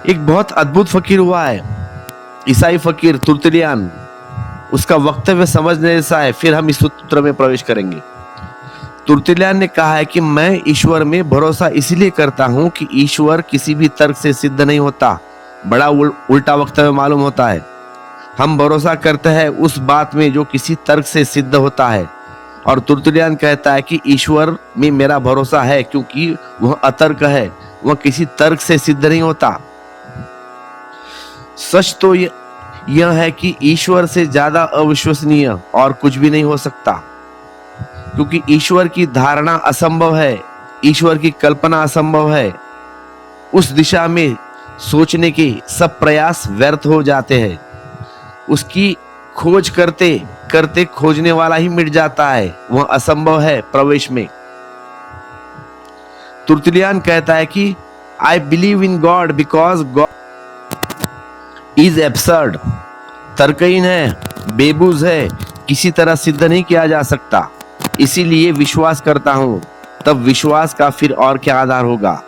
एक बहुत अद्भुत फकीर हुआ है, ईसाई फकीर तुर्तलियान। उसका वक्तव्य समझने जैसा है, फिर हम इस सूत्र में प्रवेश करेंगे। तुर्तलियान ने कहा है कि मैं ईश्वर में भरोसा इसलिए करता हूं कि ईश्वर किसी भी तर्क से सिद्ध नहीं होता। बड़ा उल्टा वक्तव्य मालूम होता है। हम भरोसा करते हैं उस बात में जो किसी तर्क से सिद्ध होता है, और तुर्तलियान कहता है कि ईश्वर में मेरा भरोसा है क्योंकि वह अतर्क है, वह किसी तर्क से सिद्ध नहीं होता। सच तो यह है कि ईश्वर से ज्यादा अविश्वसनीय और कुछ भी नहीं हो सकता, क्योंकि ईश्वर की धारणा असंभव है, ईश्वर की कल्पना असंभव है। उस दिशा में सोचने के सब प्रयास व्यर्थ हो जाते हैं। उसकी खोज करते करते खोजने वाला ही मिट जाता है, वह असंभव है प्रवेश में। तुर्तलियान कहता है कि I believe in God because God is absurd. तर्कहीन है, बेबूज है, किसी तरह सिद्ध नहीं किया जा सकता, इसीलिए विश्वास करता हूं। तब विश्वास का फिर और क्या आधार होगा?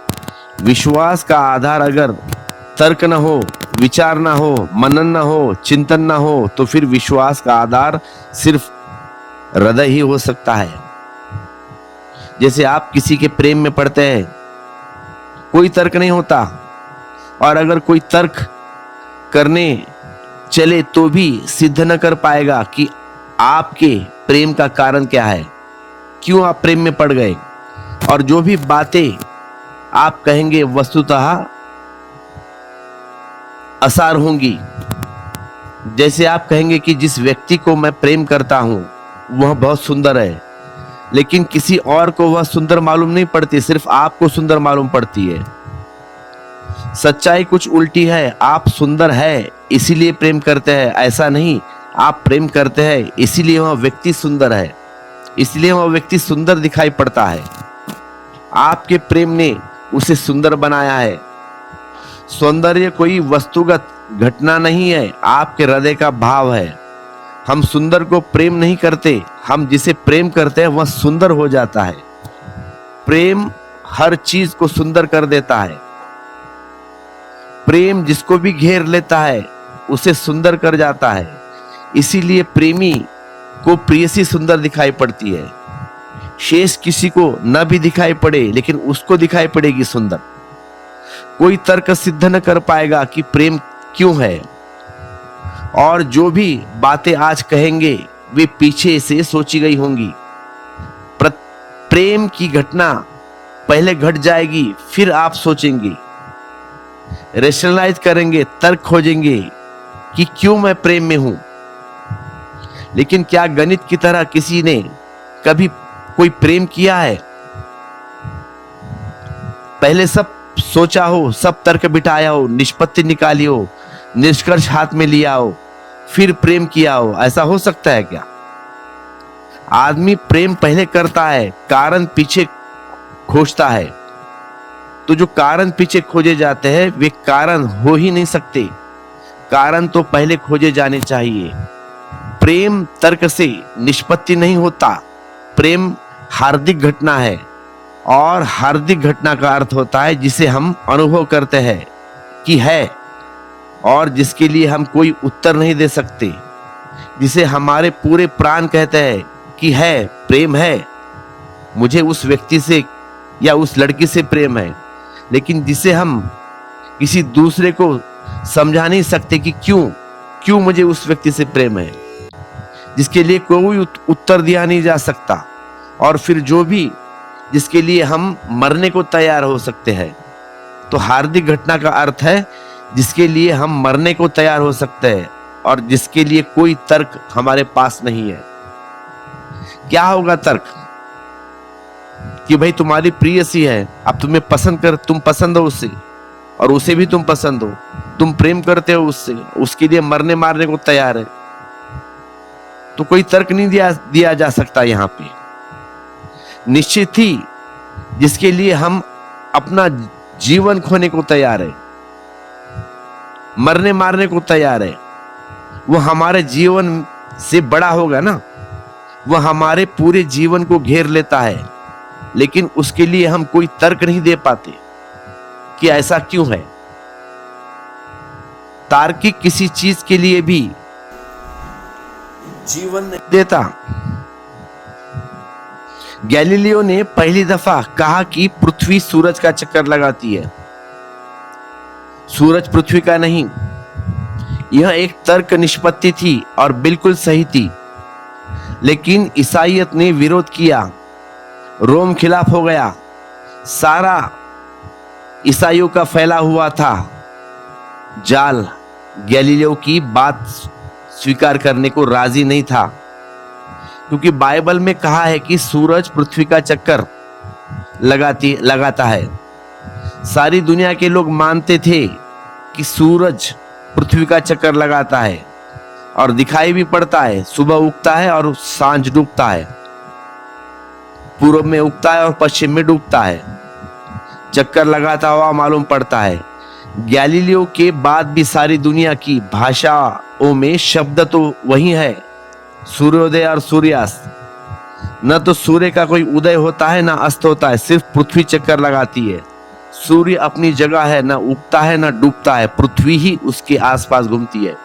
विश्वास का आधार अगर तर्क न हो, विचार न हो, मनन न हो, चिंतन न हो, तो फिर विश्वास का आधार सिर्फ हृदय ही हो सकता है। जैसे आप किसी के प्रेम में पड़ते हैं, कोई तर्क नहीं होता, और अगर कोई तर्क करने चले तो भी सिद्ध न कर पाएगा कि आपके प्रेम का कारण क्या है, क्यों आप प्रेम में पड़ गए। और जो भी बातें आप कहेंगे वस्तुतः असार होंगी। जैसे आप कहेंगे कि जिस व्यक्ति को मैं प्रेम करता हूं वह बहुत सुंदर है, लेकिन किसी और को वह सुंदर मालूम नहीं पड़ती, सिर्फ आपको सुंदर मालूम पड़ती है। सच्चाई कुछ उल्टी है। आप सुंदर है इसीलिए प्रेम करते हैं, ऐसा नहीं। आप प्रेम करते हैं इसीलिए वह व्यक्ति सुंदर है, इसलिए वह व्यक्ति सुंदर दिखाई पड़ता है। आपके प्रेम ने उसे सुंदर बनाया है। सौंदर्य कोई वस्तुगत घटना नहीं है, आपके हृदय का भाव है। हम सुंदर को प्रेम नहीं करते, हम जिसे प्रेम करते हैं वह सुंदर हो जाता है। प्रेम हर चीज को सुंदर कर देता है। प्रेम जिसको भी घेर लेता है उसे सुंदर कर जाता है। इसीलिए प्रेमी को प्रेयसी सुंदर दिखाई पड़ती है। शेष किसी को न भी दिखाई पड़े, लेकिन उसको दिखाई पड़ेगी सुंदर। कोई तर्क सिद्ध न कर पाएगा कि प्रेम क्यों है, और जो भी बातें आज कहेंगे वे पीछे से सोची गई होंगी। प्रेम की घटना पहले घट जाएगी, फिर आप सोचेंगे, रेशनलाइज करेंगे, तर्क खोजेंगे कि क्यों मैं प्रेम में हूं। लेकिन क्या गणित की तरह किसी ने कभी कोई प्रेम किया है? पहले सब सोचा हो, सब तर्क बिठाया हो, निष्पत्ति निकाली हो, निष्कर्ष हाथ में लिया हो, फिर प्रेम किया हो? ऐसा हो सकता है क्या? आदमी प्रेम पहले करता है, कारण पीछे खोजता है। तो जो कारण पीछे खोजे जाते हैं वे कारण हो ही नहीं सकते। कारण तो पहले खोजे जाने चाहिए। प्रेम तर्क से निष्पत्ति नहीं होता। प्रेम हार्दिक घटना है, और हार्दिक घटना का अर्थ होता है जिसे हम अनुभव करते हैं कि है, और जिसके लिए हम कोई उत्तर नहीं दे सकते, जिसे हमारे पूरे प्राण कहते हैं कि है, प्रेम है, मुझे उस व्यक्ति से या उस लड़की से प्रेम है। लेकिन जिसे हम किसी दूसरे को समझा नहीं सकते कि क्यों मुझे उस व्यक्ति से प्रेम है, जिसके लिए कोई उत्तर दिया नहीं जा सकता, और फिर जो भी जिसके लिए हम मरने को तैयार हो सकते हैं। तो हार्दिक घटना का अर्थ है जिसके लिए हम मरने को तैयार हो सकते हैं, और जिसके लिए कोई तर्क हमारे पास नहीं है। क्या होगा तर्क? कि भाई तुम्हारी प्रियसी है, अब तुम्हें तुम पसंद हो उससे, और उसे भी तुम पसंद हो, तुम प्रेम करते हो उससे, उसके लिए मरने मारने को तैयार है। तो कोई तर्क नहीं दिया जा सकता यहां पे। निश्चित ही जिसके लिए हम अपना जीवन खोने को तैयार है, मरने मारने को तैयार है, वो हमारे जीवन से बड़ा होगा ना। वह हमारे पूरे जीवन को घेर लेता है, लेकिन उसके लिए हम कोई तर्क नहीं दे पाते कि ऐसा क्यों है। तार्किक किसी चीज के लिए भी जीवन नहीं देता। गैलीलियो ने पहली दफा कहा कि पृथ्वी सूरज का चक्कर लगाती है, सूरज पृथ्वी का नहीं। यह एक तर्क निष्पत्ति थी और बिल्कुल सही थी, लेकिन ईसाइयत ने विरोध किया, रोम खिलाफ हो गया। सारा ईसाइयों का फैला हुआ था जाल गैलीलियो की बात स्वीकार करने को राजी नहीं था, क्योंकि बाइबल में कहा है कि सूरज पृथ्वी का चक्कर लगाता है। सारी दुनिया के लोग मानते थे कि सूरज पृथ्वी का चक्कर लगाता है और दिखाई भी पड़ता है, सुबह उगता है और सांझ डूबता है, पूर्व में उगता है और पश्चिम में डूबता है, चक्कर लगाता हुआ मालूम पड़ता है। गैलीलियो के बाद भी सारी दुनिया की भाषाओं में शब्द तो वही है, सूर्योदय और सूर्यास्त। न तो सूर्य का कोई उदय होता है ना अस्त होता है, सिर्फ पृथ्वी चक्कर लगाती है। सूर्य अपनी जगह है, ना उगता है ना डूबता है, पृथ्वी ही उसके आसपास घूमती है।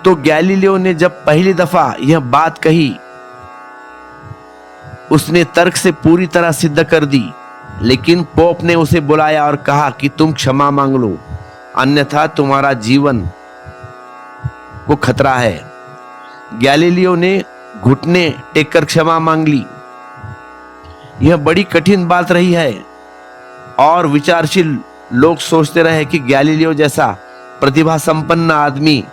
तो गैलीलियो ने जब पहली दफा यह बात कही, उसने तर्क से पूरी तरह सिद्ध कर दी, लेकिन पोप ने उसे बुलाया और कहा कि तुम क्षमा मांग लो, अन्यथा तुम्हारा जीवन को खतरा है। गैलीलियो ने घुटने टेककर क्षमा मांग ली। यह बड़ी कठिन बात रही है और विचारशील लोग सोचते रहे कि गैलीलियो जैसा प्रतिभा संपन्न आदमी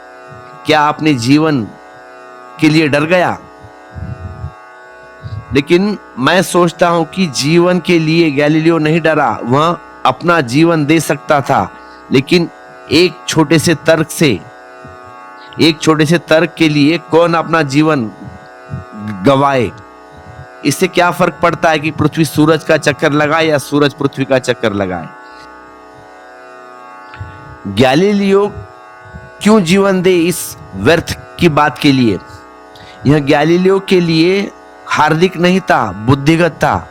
क्या अपने जीवन के लिए डर गया। लेकिन मैं सोचता हूं कि जीवन के लिए गैलीलियो नहीं डरा, वह अपना जीवन दे सकता था, लेकिन एक छोटे से तर्क के लिए कौन अपना जीवन गवाए। इससे क्या फर्क पड़ता है कि पृथ्वी सूरज का चक्कर लगाए या सूरज पृथ्वी का चक्कर लगाए। गैलीलियो क्यों जीवन दे इस व्यर्थ की बात के लिए। यह गैलीलियो के लिए हार्दिक नहीं था, बुद्धिगत था,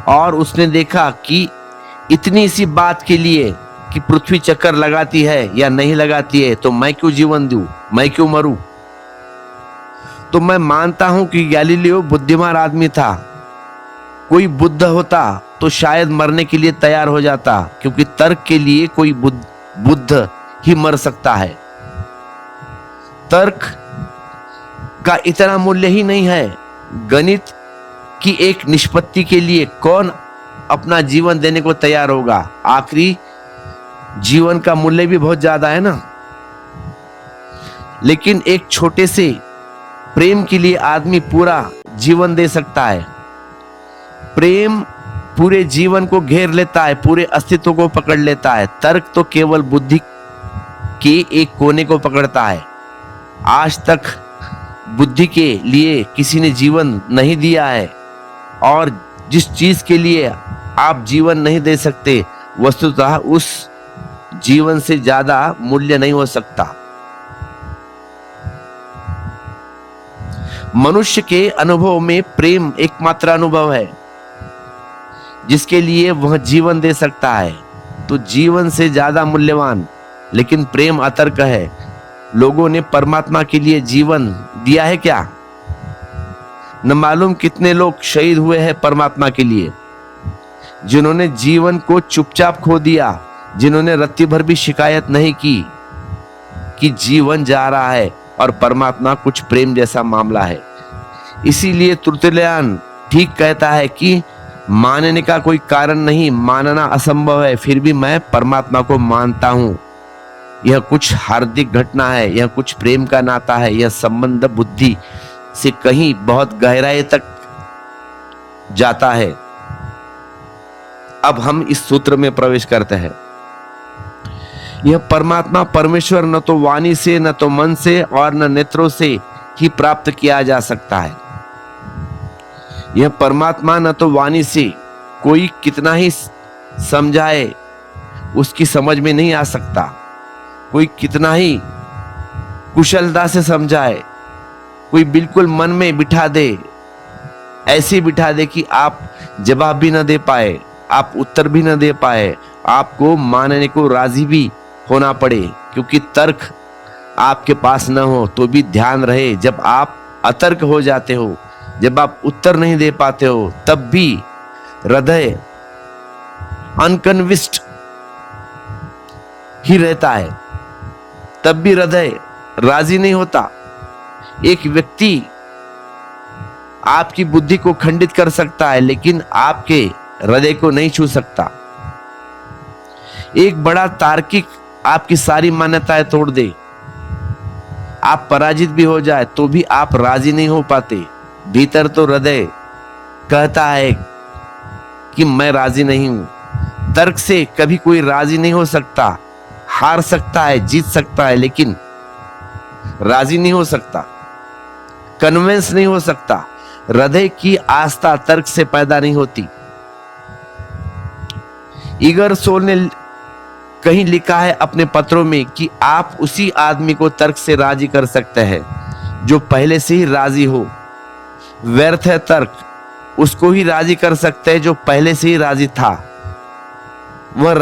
और उसने देखा कि इतनी सी बात के लिए कि पृथ्वी चक्कर लगाती है या नहीं लगाती है, तो मैं क्यों जीवन दूं, मैं क्यों मरूं। तो मैं मानता हूं कि गैलीलियो बुद्धिमान आदमी था। कोई बुद्ध होता तो शायद मरने के लिए तैयार हो जाता, क्योंकि तर्क के लिए कोई बुद्ध ही मर सकता है। तर्क का इतना मूल्य ही नहीं है। गणित की एक निष्पत्ति के लिए कौन अपना जीवन देने को तैयार होगा। आखिरी जीवन का मूल्य भी बहुत ज्यादा है ना। लेकिन एक छोटे से प्रेम के लिए आदमी पूरा जीवन दे सकता है। प्रेम पूरे जीवन को घेर लेता है, पूरे अस्तित्व को पकड़ लेता है। तर्क तो केवल बुद्धि के एक कोने को पकड़ता है। आज तक बुद्धि के लिए किसी ने जीवन नहीं दिया है, और जिस चीज के लिए आप जीवन नहीं दे सकते, वस्तुतः उस जीवन से ज्यादा मूल्य नहीं हो सकता। मनुष्य के अनुभव में प्रेम एकमात्र अनुभव है जिसके लिए वह जीवन दे सकता है। तो जीवन से ज्यादा मूल्यवान लेकिन प्रेम अतर्क है। लोगों ने परमात्मा के लिए जीवन दिया है क्या? न मालूम कितने लोग शहीद हुए हैं परमात्मा के लिए, जिन्होंने जीवन को चुपचाप खो दिया, जिन्होंने रत्ती भर भी शिकायत नहीं की कि जीवन जा रहा है और परमात्मा कुछ प्रेम जैसा मामला है। इसीलिए तुर्तुलियान ठीक कहता है कि मानने का कोई कारण नहीं, मानना असंभव है, फिर भी मैं परमात्मा को मानता हूं। यह कुछ हार्दिक घटना है, यह कुछ प्रेम का नाता है, यह संबंध बुद्धि से कहीं बहुत गहराई तक जाता है। अब हम इस सूत्र में प्रवेश करते हैं। यह परमात्मा परमेश्वर न तो वाणी से, न तो मन से और न नेत्रों से ही प्राप्त किया जा सकता है। यह परमात्मा न तो वाणी से कोई कितना ही समझाए उसकी समझ में नहीं आ सकता, कोई कितना ही कुशलता से समझाए, कोई बिल्कुल मन में बिठा दे, ऐसे बिठा दे कि आप जवाब भी न दे पाए, आप उत्तर भी न दे पाए, आपको मानने को राजी भी होना पड़े, क्योंकि तर्क आपके पास न हो तो भी ध्यान रहे, जब आप अतर्क हो जाते हो, जब आप उत्तर नहीं दे पाते हो, तब भी हृदय अनकन्विंस्ड ही रहता है, तब भी हृदय राजी नहीं होता। एक व्यक्ति आपकी बुद्धि को खंडित कर सकता है, लेकिन आपके हृदय को नहीं छू सकता। एक बड़ा तार्किक आपकी सारी मान्यताएं तोड़ दे, आप पराजित भी हो जाए तो भी आप राजी नहीं हो पाते। भीतर तो हृदय कहता है कि मैं राजी नहीं हूं। तर्क से कभी कोई राजी नहीं हो सकता, हार सकता है, जीत सकता है, लेकिन राजी नहीं हो सकता, कन्विंस नहीं हो सकता। हृदय की आस्था तर्क से पैदा नहीं होती। ईगर सोल ने कहीं लिखा है अपने पत्रों में कि आप उसी आदमी को तर्क से राजी कर सकते हैं जो पहले से ही राजी हो। व्यर्थ है तर्क, उसको ही राजी कर सकते हैं जो पहले से ही राजी था। वह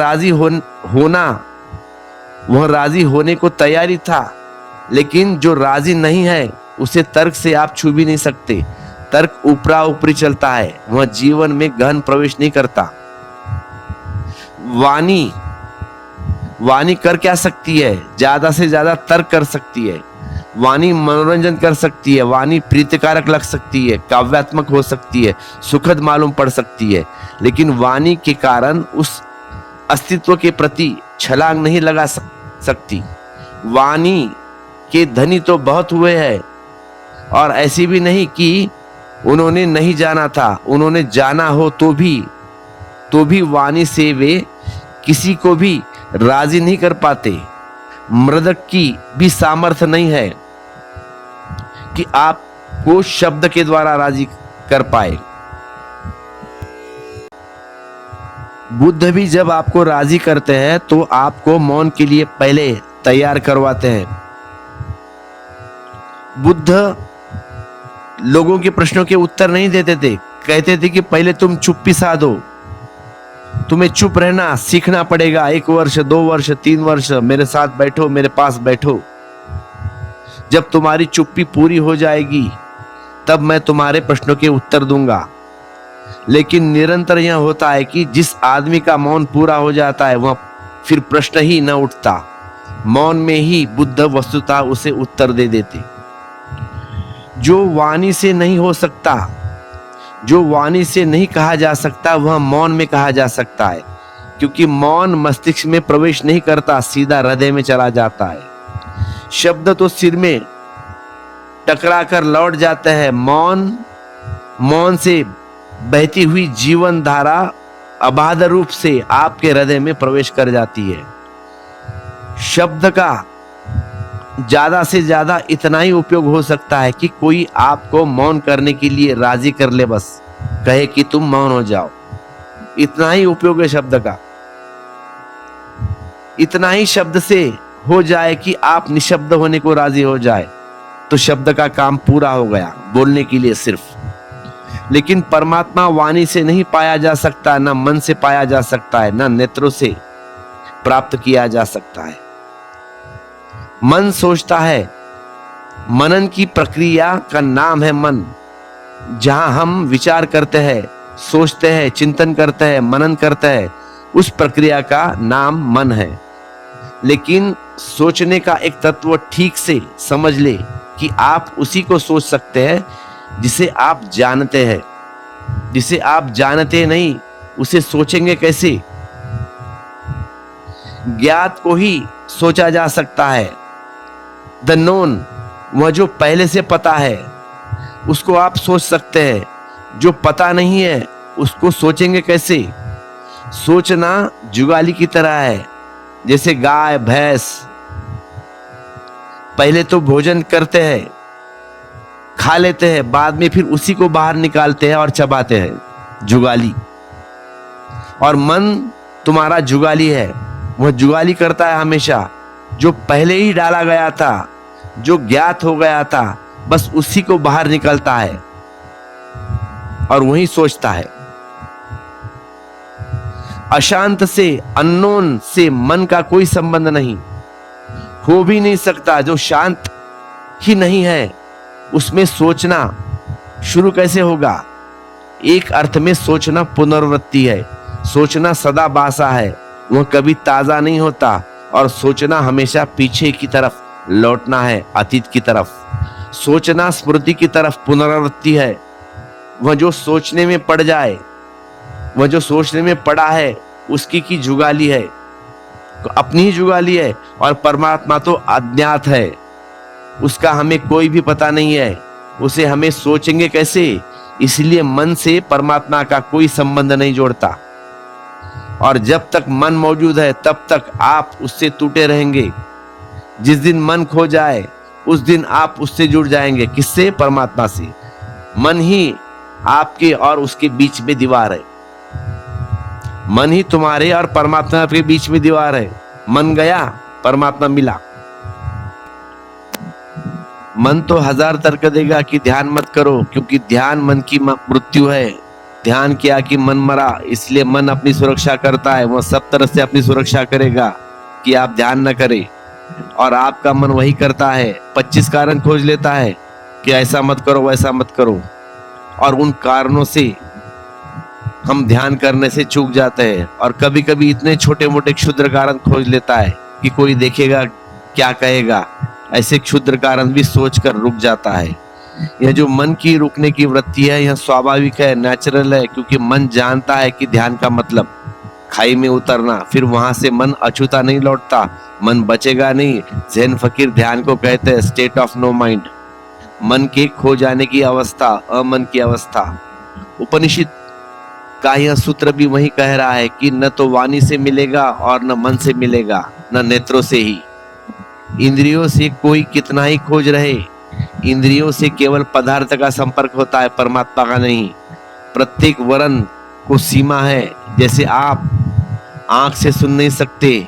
राजी होने को तैयारी था, लेकिन जो राजी नहीं है उसे तर्क से आप छू भी नहीं सकते। तर्क ऊपरा ऊपरी चलता है, वह जीवन में गहन प्रवेश नहीं करता। वाणी कर क्या सकती है? ज्यादा से ज्यादा तर्क कर सकती है। वाणी मनोरंजन कर सकती है, वाणी प्रीतिकारक लग सकती है, काव्यात्मक हो सकती है, सुखद मालूम पड़ सकती है, लेकिन वाणी के कारण उस अस्तित्व के प्रति छलांग नहीं लगा सकती। वाणी के धनी तो बहुत हुए हैं, और ऐसी भी नहीं कि उन्होंने नहीं जाना था, उन्होंने जाना हो तो भी वाणी से वे किसी को भी राजी नहीं कर पाते। मृदक की भी सामर्थ्य नहीं है कि आपको शब्द के द्वारा राजी कर पाए। बुद्ध भी जब आपको राजी करते हैं तो आपको मौन के लिए पहले तैयार करवाते हैं। बुद्ध लोगों के प्रश्नों के उत्तर नहीं देते थे, कहते थे कि पहले तुम चुप्पी साधो, तुम्हें चुप रहना सीखना पड़ेगा। 1 वर्ष, 2 वर्ष, 3 वर्ष मेरे साथ बैठो, मेरे पास बैठो। जब तुम्हारी चुप्पी पूरी हो जाएगी तब मैं तुम्हारे प्रश्नों के उत्तर दूंगा। लेकिन निरंतर यह होता है कि जिस आदमी का मौन पूरा हो जाता है वह फिर प्रश्न ही न उठता। मौन में ही बुद्ध वस्तुतः उसे उत्तर दे देते। जो वाणी से नहीं हो सकता, जो वाणी से नहीं कहा जा सकता, वह मौन में कहा जा सकता है, क्योंकि मौन मस्तिष्क में प्रवेश नहीं करता, सीधा हृदय में चला जाता है। शब्द तो सिर में टकरा कर लौट जाते हैं। मौन से बहती हुई जीवन धारा अबाध रूप से आपके हृदय में प्रवेश कर जाती है। शब्द का ज्यादा से ज्यादा इतना ही उपयोग हो सकता है कि कोई आपको मौन करने के लिए राजी कर ले, बस कहे कि तुम मौन हो जाओ। इतना ही उपयोग है शब्द का। इतना ही शब्द से हो जाए कि आप निशब्द होने को राजी हो जाए तो शब्द का काम पूरा हो गया, बोलने के लिए सिर्फ। लेकिन परमात्मा वाणी से नहीं पाया जा सकता, ना मन से पाया जा सकता है, ना नेत्रों से प्राप्त किया जा सकता है। मन सोचता है, मनन की प्रक्रिया का नाम है मन। जहां हम विचार करते हैं, सोचते हैं, चिंतन करते हैं, मनन करते हैं, उस प्रक्रिया का नाम मन है। लेकिन सोचने का एक तत्व ठीक से समझ ले कि आप उसी को सोच सकते हैं जिसे आप जानते हैं। जिसे आप जानते नहीं उसे सोचेंगे कैसे? ज्ञात को ही सोचा जा सकता है। द नोन, वह जो पहले से पता है, उसको आप सोच सकते हैं। जो पता नहीं है उसको सोचेंगे कैसे? सोचना जुगाली की तरह है। जैसे गाय भैंस पहले तो भोजन करते हैं, खा लेते हैं, बाद में फिर उसी को बाहर निकालते हैं और चबाते हैं। जुगाली। और मन तुम्हारा जुगाली है। वह जुगाली करता है हमेशा। जो पहले ही डाला गया था, जो ज्ञात हो गया था, बस उसी को बाहर निकलता है और वही सोचता है। अशांत से, अननोन से मन का कोई संबंध नहीं, हो भी नहीं सकता। जो शांत ही नहीं है उसमें सोचना शुरू कैसे होगा? एक अर्थ में सोचना पुनरावृत्ति है, सोचना सदा बासा है, वह कभी ताजा नहीं होता। और सोचना हमेशा पीछे की तरफ लौटना है, अतीत की तरफ। सोचना स्मृति की तरफ पुनरावृत्ति है। वह जो सोचने में पड़ जाए, वह जो सोचने में पड़ा है, उसकी की जुगाली है, अपनी ही जुगाली है। और परमात्मा तो अज्ञात है, उसका हमें कोई भी पता नहीं है, उसे हमें सोचेंगे कैसे? इसलिए मन से परमात्मा का कोई संबंध नहीं जोड़ता। और जब तक मन मौजूद है तब तक आप उससे टूटे रहेंगे। जिस दिन मन खो जाए उस दिन आप उससे जुड़ जाएंगे। किससे? परमात्मा से। मन ही आपके और उसके बीच में दीवार है, मन ही तुम्हारे और परमात्मा के बीच में दीवार है। मन गया, परमात्मा मिला। मन तो 1000 तर्क देगा कि ध्यान मत करो, क्योंकि ध्यान मन की मृत्यु है। ध्यान किया कि मन मरा, इसलिए मन अपनी सुरक्षा करता है। वह सब तरह से अपनी सुरक्षा करेगा कि आप ध्यान न करें, और आपका मन वही करता है। 25 कारण खोज लेता है कि ऐसा मत करो, वैसा मत करो, और उन कारणों से हम ध्यान करने से चूक जाते हैं। और कभी कभी इतने छोटे मोटे क्षुद्र कारण खोज लेता है कि कोई देखेगा क्या कहेगा, ऐसे क्षुद्र कारण भी सोचकर रुक जाता है। यह जो मन की रुकने की वृत्ति है, यह स्वाभाविक है, नेचुरल है, क्योंकि मन जानता है कि ध्यान का मतलब खाई में उतरना, फिर वहां से मन अछूता नहीं लौटता, मन बचेगा नहीं। ज़ैन फकीर ध्यान को कहते हैं स्टेट ऑफ नो माइंड, मन के खो जाने की अवस्था, अमन की अवस्था। उपनिषद का यह सूत्र भी वही कह रहा है कि न तो वाणी से मिलेगा और न मन से मिलेगा, न नेत्रों से ही। इंद्रियों से कोई कितना ही खोज रहे, इंद्रियों से केवल पदार्थ का संपर्क होता है, परमात्मा का नहीं। प्रत्येक वर्ण को सीमा है। जैसे आप आंख से सुन नहीं सकते,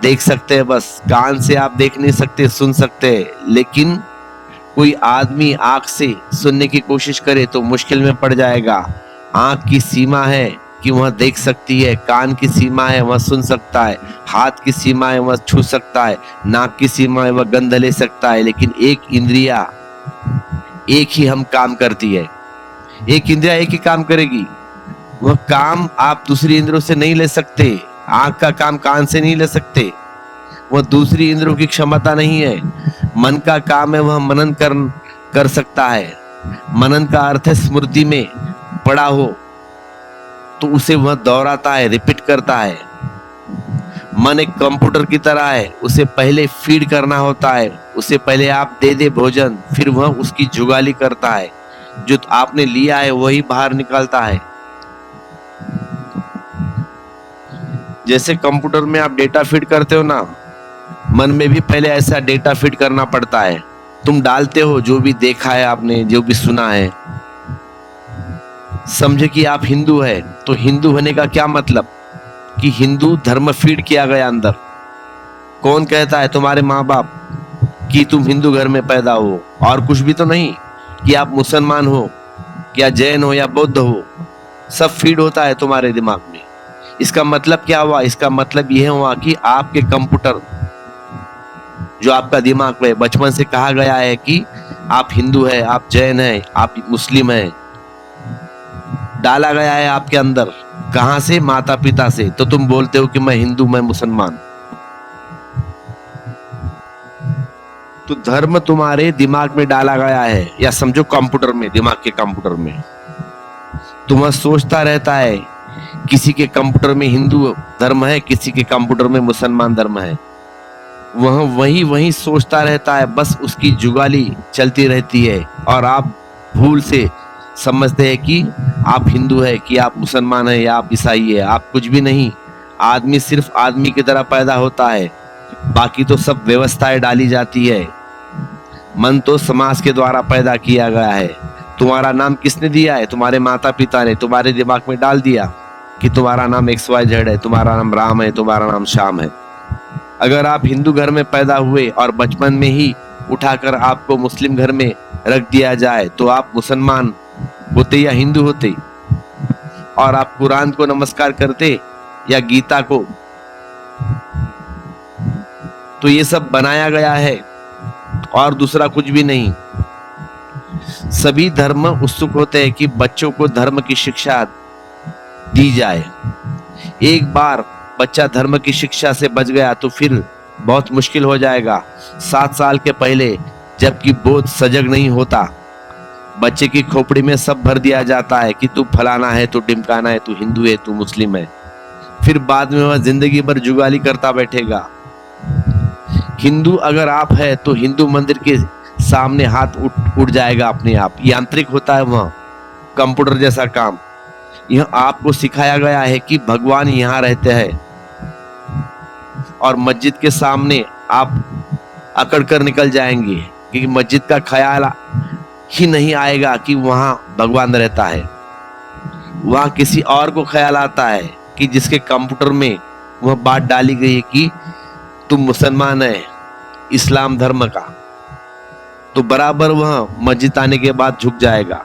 देख सकते हैं बस, कान से आप देख नहीं सकते, सुन सकते हैं। लेकिन कोई आदमी आंख से सुनने की कोशिश करे तो मुश्किल में पड़ जाएगा। आंख की सीमा है कि वह देख सकती है, कान की सीमा है वह सुन सकता है, हाथ की सीमा है वह छू सकता है, नाक की सीमा है वह गंध ले सकता है। लेकिन एक इंद्रिया एक ही हम काम करती है, एक इंद्रिया एक ही काम करेगी। वह काम आप दूसरी इंद्रियों से नहीं ले सकते। आंख का काम कान से नहीं ले सकते, वह दूसरी इंद्रियों की क्षमता नहीं है। मन का काम है वह मनन कर सकता है। मनन का अर्थ है स्मृति में पड़ा हो तो उसे वह दोहराता है, रिपीट करता है। मन एक कंप्यूटर की तरह है, उसे पहले फीड करना होता है, उसे पहले आप दे दे भोजन, फिर वह उसकी जुगाली करता है। जो आपने लिया है वही बाहर निकालता है। जैसे कंप्यूटर में आप डेटा फीड करते हो ना, मन में भी पहले ऐसा डेटा फीड करना पड़ता है। तुम डालते हो जो भी देखा है आपने, जो भी सुना है। समझे कि आप हिंदू है, तो हिंदू होने का क्या मतलब कि हिंदू धर्म फीड किया गया अंदर। कौन कहता है? तुम्हारे माँ बाप कि तुम हिंदू घर में पैदा हो, और कुछ भी तो नहीं कि आप मुसलमान हो या जैन हो या बौद्ध हो, सब फीड होता है तुम्हारे दिमाग में। इसका मतलब क्या हुआ? इसका मतलब यह हुआ कि आपके कंप्यूटर जो आपका दिमाग में बचपन से कहा गया है कि आप हिंदू है, आप जैन है, आप मुस्लिम है, डाला गया है आपके अंदर। कहां से? माता पिता से। तो तुम बोलते हो कि मैं हिंदू, मैं मुसलमान। तो धर्म तुम्हारे दिमाग में डाला गया है, या समझो कंप्यूटर में, दिमाग के कंप्यूटर में। तुम सोचता रहता है किसी के कंप्यूटर में हिंदू धर्म है, किसी के कंप्यूटर में मुसलमान धर्म है। वह वही सोचता रहता है, बस उसकी जुगाली चलती रहती है। और आप भूल से समझते हैं कि आप हिंदू है, कि आप मुसलमान है, या आप ईसाई है। आप कुछ भी नहीं। आदमी सिर्फ आदमी की तरह पैदा होता है, बाकी तो सब व्यवस्थाएं डाली जाती है। मन तो समाज के द्वारा पैदा किया गया है। तुम्हारा नाम किसने दिया है? तुम्हारे माता पिता ने तुम्हारे दिमाग में डाल दिया कि तुम्हारा नाम XYZ है, तुम्हारा नाम राम है, तुम्हारा नाम श्याम है। अगर आप हिंदू घर में पैदा हुए और बचपन में ही उठाकर आपको मुस्लिम घर में रख दिया जाए, तो आप मुसलमान होते या हिंदू होते? और आप कुरान को नमस्कार करते या गीता को, तो ये सब बनाया गया है और दूसरा कुछ भी नहीं। सभी धर्म उत्सुक होते हैं कि बच्चों को धर्म की शिक्षा दी जाए। एक बार बच्चा धर्म की शिक्षा से बच गया तो फिर बहुत मुश्किल हो जाएगा। 7 साल के पहले जबकि बोध सजग नहीं होता, बच्चे की खोपड़ी में सब भर दिया जाता है कि तू फलाना है, तू ढिमकाना है, तू हिंदू है, तू मुस्लिम है। फिर बाद में वह जिंदगी भर जुगाली करता बैठेगा। हिंदू अगर आप है तो हिंदू मंदिर के सामने हाथ उठ जाएगा अपने आप। यांत्रिक होता है वह, कंप्यूटर जैसा काम। यह आपको सिखाया गया है कि भगवान यहाँ रहते हैं और मस्जिद के सामने आप अकड़ कर निकल जाएंगे, क्योंकि मस्जिद का ख्याल ही नहीं आएगा कि वहां भगवान रहता है। वहां किसी और को ख्याल आता है कि जिसके कंप्यूटर में वह बात डाली गई है कि तुम मुसलमान है, इस्लाम धर्म का, तो बराबर वह मस्जिद आने के बाद झुक जाएगा।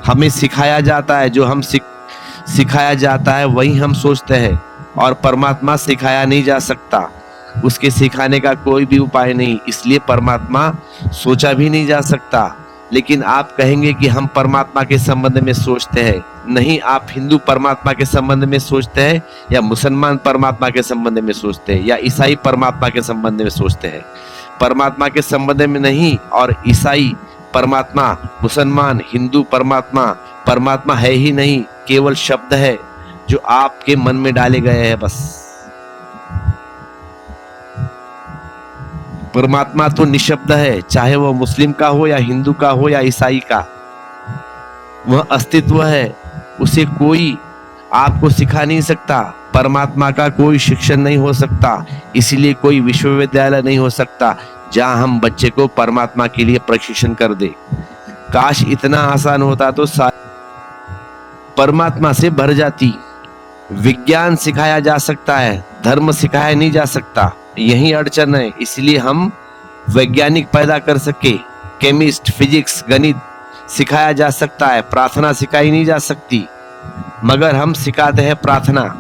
हमें सिखाया जाता है, जो हम सिखाया जाता है वही हम सोचते हैं, और परमात्मा सिखाया नहीं जा सकता, उसके सिखाने का कोई भी उपाय नहीं, इसलिए परमात्मा सोचा भी नहीं जा सकता। लेकिन आप कहेंगे कि हम परमात्मा के संबंध में सोचते हैं। नहीं, आप हिंदू परमात्मा के संबंध में सोचते हैं, या मुसलमान परमात्मा के संबंध में सोचते हैं, या ईसाई परमात्मा के संबंध में सोचते हैं। परमात्मा के संबंध में नहीं, और ईसाई परमात्मा, मुसलमान, हिंदू परमात्मा, परमात्मा है ही नहीं, केवल शब्द है जो आपके मन में डाले गए हैं बस। परमात्मा तो निशब्द है, चाहे वह मुस्लिम का हो या हिंदू का हो या ईसाई का, वह अस्तित्व है, उसे कोई आपको सिखा नहीं सकता। परमात्मा का कोई शिक्षण नहीं हो सकता, इसीलिए कोई विश्वविद्यालय नहीं हो सकता जहां हम बच्चे को परमात्मा के लिए प्रशिक्षण कर दे। काश इतना आसान होता तो परमात्मा से भर जाती। विज्ञान सिखाया जा सकता है, धर्म सिखाया नहीं जा सकता, यही अड़चन है। इसलिए हम वैज्ञानिक पैदा कर सके, केमिस्ट, फिजिक्स, गणित सिखाया जा सकता है, प्रार्थना सिखाई नहीं जा सकती, मगर हम सिखाते हैं प्रार्थना,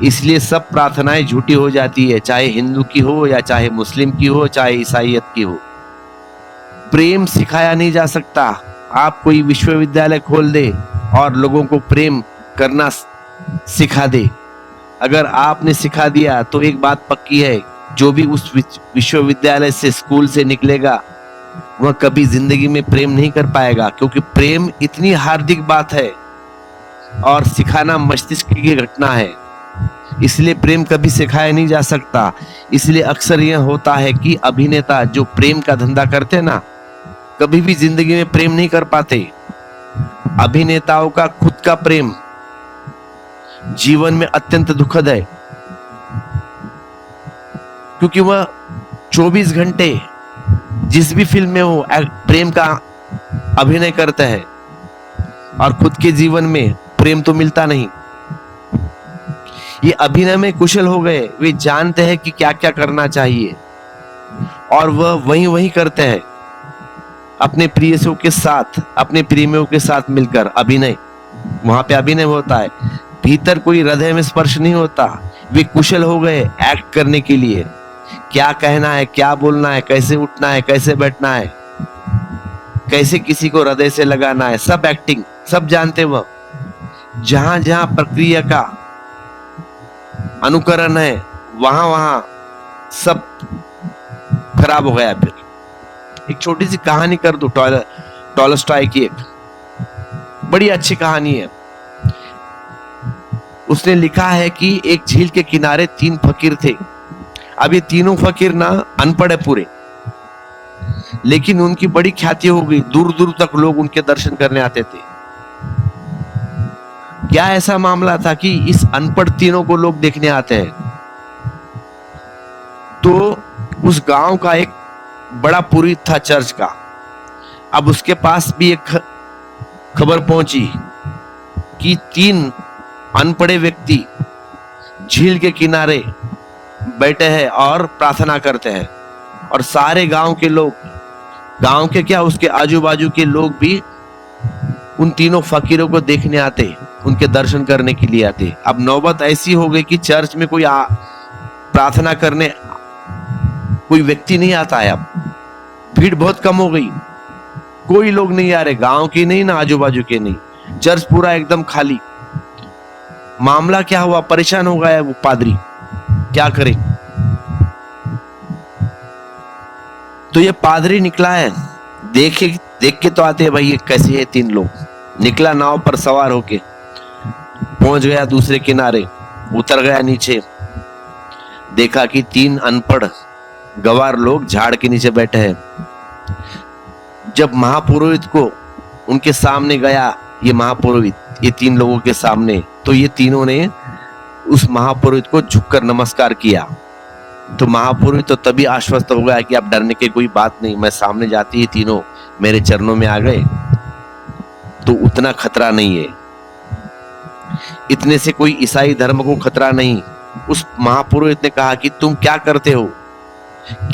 इसलिए सब प्रार्थनाएं झूठी हो जाती है, चाहे हिंदू की हो या चाहे मुस्लिम की हो, चाहे ईसाईयत की हो। प्रेम सिखाया नहीं जा सकता। आप कोई विश्वविद्यालय खोल दे और लोगों को प्रेम करना सिखा दे, अगर आपने सिखा दिया तो एक बात पक्की है, जो भी उस विश्वविद्यालय से, स्कूल से निकलेगा, वह कभी जिंदगी में प्रेम नहीं कर पाएगा, क्योंकि प्रेम इतनी हार्दिक बात है और सिखाना मस्तिष्क की घटना है, इसलिए प्रेम कभी सिखाया नहीं जा सकता। इसलिए अक्सर यह होता है कि अभिनेता जो प्रेम का धंधा करते ना, कभी भी जिंदगी में प्रेम नहीं कर पाते। अभिनेताओं का खुद का प्रेम जीवन में अत्यंत दुखद है, क्योंकि वह 24 घंटे जिस भी फिल्म में हो प्रेम का अभिनय करते हैं, और खुद के जीवन में प्रेम तो मिलता नहीं। ये अभिनय में कुशल हो गए, वे जानते हैं कि क्या क्या करना चाहिए और वह वही करते हैं। अपने प्रियसों के साथ, अपने प्रेमियों के साथ मिलकर अभिनय, वहां पे अभिनय होता है, भीतर कोई हृदय में स्पर्श नहीं होता। वे कुशल हो गए एक्ट करने के लिए, क्या कहना है, क्या बोलना है, कैसे उठना है, कैसे बैठना है, कैसे किसी को हृदय से लगाना है, सब एक्टिंग, सब जानते वह। जहां जहां प्रक्रिया का अनुकरण है, वहां वहां सब खराब हो गया। फिर एक छोटी सी कहानी कर दो, टॉलस्टॉय की एक बड़ी अच्छी कहानी है। उसने लिखा है कि एक झील के किनारे 3 फकीर थे। अब ये तीनों फकीर ना अनपढ़ है पूरे, लेकिन उनकी बड़ी ख्याति हो गई, दूर दूर तक लोग उनके दर्शन करने आते थे। क्या ऐसा मामला था कि इस अनपढ़ तीनों को लोग देखने आते हैं? तो उस गांव का एक बड़ा पुरोहित था चर्च का। अब उसके पास भी एक खबर पहुंची कि 3 अनपढ़े व्यक्ति झील के किनारे बैठे हैं और प्रार्थना करते हैं, और सारे गांव के लोग, गांव के क्या, उसके आजू बाजू के लोग भी उन तीनों फकीरों को देखने आते। उनके दर्शन करने के लिए आते। अब नौबत ऐसी हो गई कि चर्च में कोई प्रार्थना करने कोई व्यक्ति नहीं आता है। अब भीड़ बहुत कम हो गई, कोई लोग नहीं आ रहे, गांव के नहीं ना आजू बाजू के नहीं, चर्च पूरा एकदम खाली। मामला क्या हुआ, परेशान हो गया वो पादरी, क्या करे। तो ये पादरी निकला है, देख के तो आते हैं भाई ये कैसे है। 3 लोग निकला नाव पर सवार होके, पहुंच गया दूसरे किनारे, उतर गया नीचे, देखा कि 3 अनपढ़ गवार लोग झाड़ के नीचे बैठे हैं। जब महापुरोहित को उनके सामने गया, ये महापुरोहित ये 3 लोगों के सामने, तो ये तीनों ने उस महापुरोहित को झुककर नमस्कार किया। तो महापुरोहित तो तभी आश्वस्त हो गया कि अब डरने की कोई बात नहीं, मैं सामने जाती ही तीनों मेरे चरणों में आ गए तो उतना खतरा नहीं है, इतने से कोई ईसाई धर्म को खतरा नहीं। उस महापुरोहित ने कहा कि तुम क्या करते हो,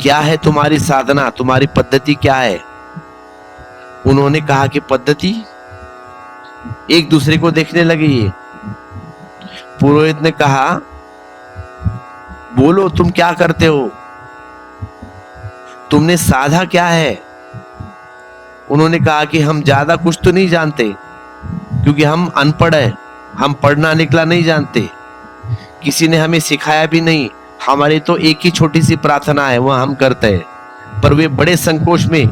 क्या है तुम्हारी साधना, तुम्हारी पद्धति क्या है। उन्होंने कहा कि पद्धति, एक दूसरे को देखने लगे। ये पुरोहित ने कहा बोलो तुम क्या करते हो, तुमने साधा क्या है। उन्होंने कहा कि हम ज्यादा कुछ तो नहीं जानते, क्योंकि हम अनपढ़ है, हम पढ़ना लिखना नहीं जानते, किसी ने हमें सिखाया भी नहीं, हमारी तो एक ही छोटी सी प्रार्थना है वह हम करते हैं। पर वे बड़े संकोच में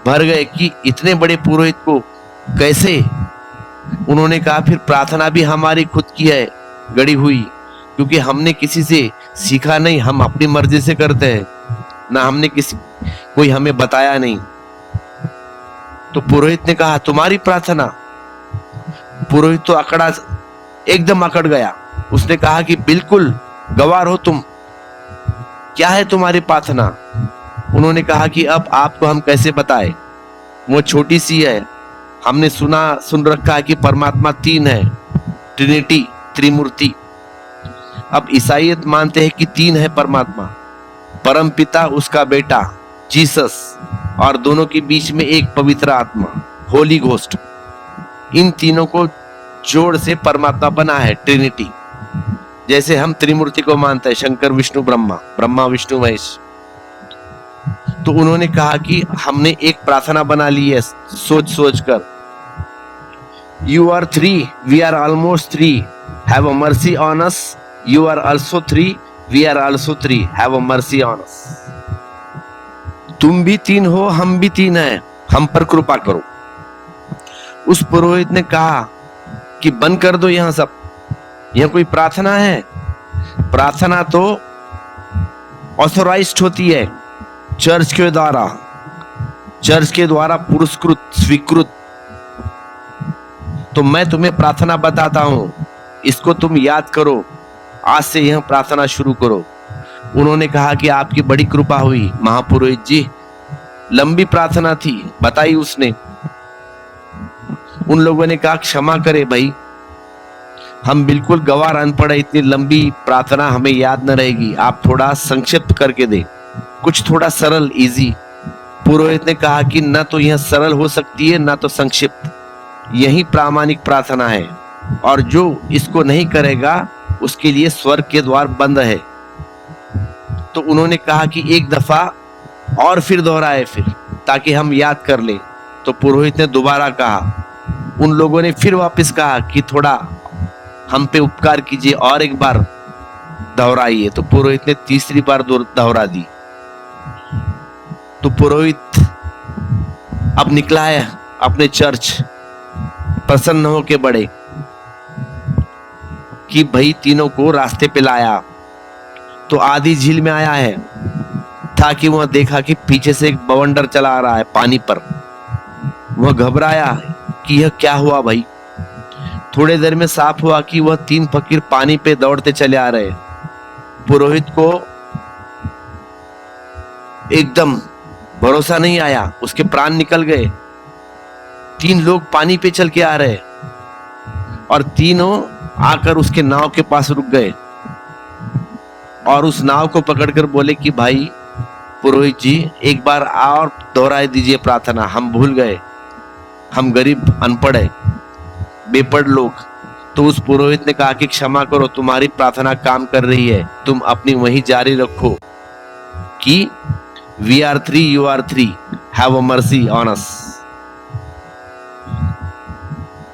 भर गए कि इतने बड़े पुरोहित को कैसे। उन्होंने कहा फिर प्रार्थना भी हमारी खुद की है, गढ़ी हुई, क्योंकि हमने किसी से सीखा नहीं, हम अपनी मर्जी से करते हैं ना, हमने कोई हमें बताया नहीं। तो पुरोहित ने कहा तुम्हारी प्रार्थना। पुरोहित तो एकदम अकड़ गया। उसने कहा कि बिल्कुल गवार हो तुम, क्या है तुम्हारी प्रार्थना। उन्होंने कहा कि अब आपको हम कैसे बताएं, वो छोटी सी है, हमने सुन रखा है कि परमात्मा 3 है, ट्रिनिटी, त्रिमूर्ति। अब ईसाईयत मानते हैं कि 3 है परमात्मा, परम पिता, उसका बेटा जीसस, और दोनों के बीच में एक पवित्र आत्मा, होली घोस्ट। इन तीनों को जोड़ से परमात्मा बना है, ट्रिनिटी। जैसे हम त्रिमूर्ति को मानते हैं, शंकर विष्णु ब्रह्मा, ब्रह्मा विष्णु महेश। तो उन्होंने कहा कि हमने एक प्रार्थना बना ली है सोच कर, you are 3, we are almost 3, have a mercy on us, you are also 3, we are also 3, have a mercy on us. तुम भी 3 हो, हम भी 3 हैं, हम पर कृपा करो। उस पुरोहित ने कहा कि बंद कर दो यहां सब, यह कोई प्रार्थना है। प्रार्थना तो ऑथोराइज्ड होती है चर्च के द्वारा पुरस्कृत, स्वीकृत। तो मैं तुम्हें प्रार्थना बताता हूं, इसको तुम याद करो, आज से यह प्रार्थना शुरू करो। उन्होंने कहा कि आपकी बड़ी कृपा हुई महापुरोहित जी। लंबी प्रार्थना थी, बताई उसने। उन लोगों ने कहा क्षमा करे भाई, हम बिल्कुल गवार अनपढ़ है, इतनी लंबी प्रार्थना हमें याद न रहेगी, आप थोड़ा संक्षिप्त करके दे, कुछ थोड़ा सरल, इजी। पुरोहित ने कहा कि ना तो यह सरल हो सकती है ना तो संक्षिप्त, यही प्रामाणिक प्रार्थना है, और जो इसको नहीं करेगा उसके लिए स्वर्ग के द्वार बंद है। तो उन्होंने कहा कि एक दफा और फिर दोहराए, फिर ताकि हम याद कर ले। तो पुरोहित ने दोबारा कहा। उन लोगों ने फिर वापस कहा कि थोड़ा हम पे उपकार कीजिए, और एक बार दोहराइए। तो पुरोहित ने तीसरी बार दोहरा दी। तो पुरोहित अब निकला है अपने चर्च, प्रसन्न होके बड़े कि भाई तीनों को रास्ते पे लाया। तो आधी झील में आया है था कि वह देखा कि पीछे से एक बवंडर चला आ रहा है पानी पर। वह घबराया कि यह क्या हुआ भाई। थोड़े देर में साफ हुआ कि वह 3 फकीर पानी पे दौड़ते चले आ रहे। पुरोहित को एकदम भरोसा नहीं आया, उसके प्राण निकल गए। 3 लोग पानी पे चल के आ रहे और तीनों आकर उसके नाव के पास रुक गए और उस नाव को पकड़कर बोले कि भाई पुरोहित जी, एक बार और दोहराए दीजिए प्रार्थना, हम भूल गए, हम गरीब अनपढ़ है, बेपढ़ लोग, तो उस पुरोहित ने कहा कि क्षमा करो, तुम्हारी प्रार्थना काम कर रही है, तुम अपनी वही जारी रखो कि we are 3, you are 3, have a mercy on us.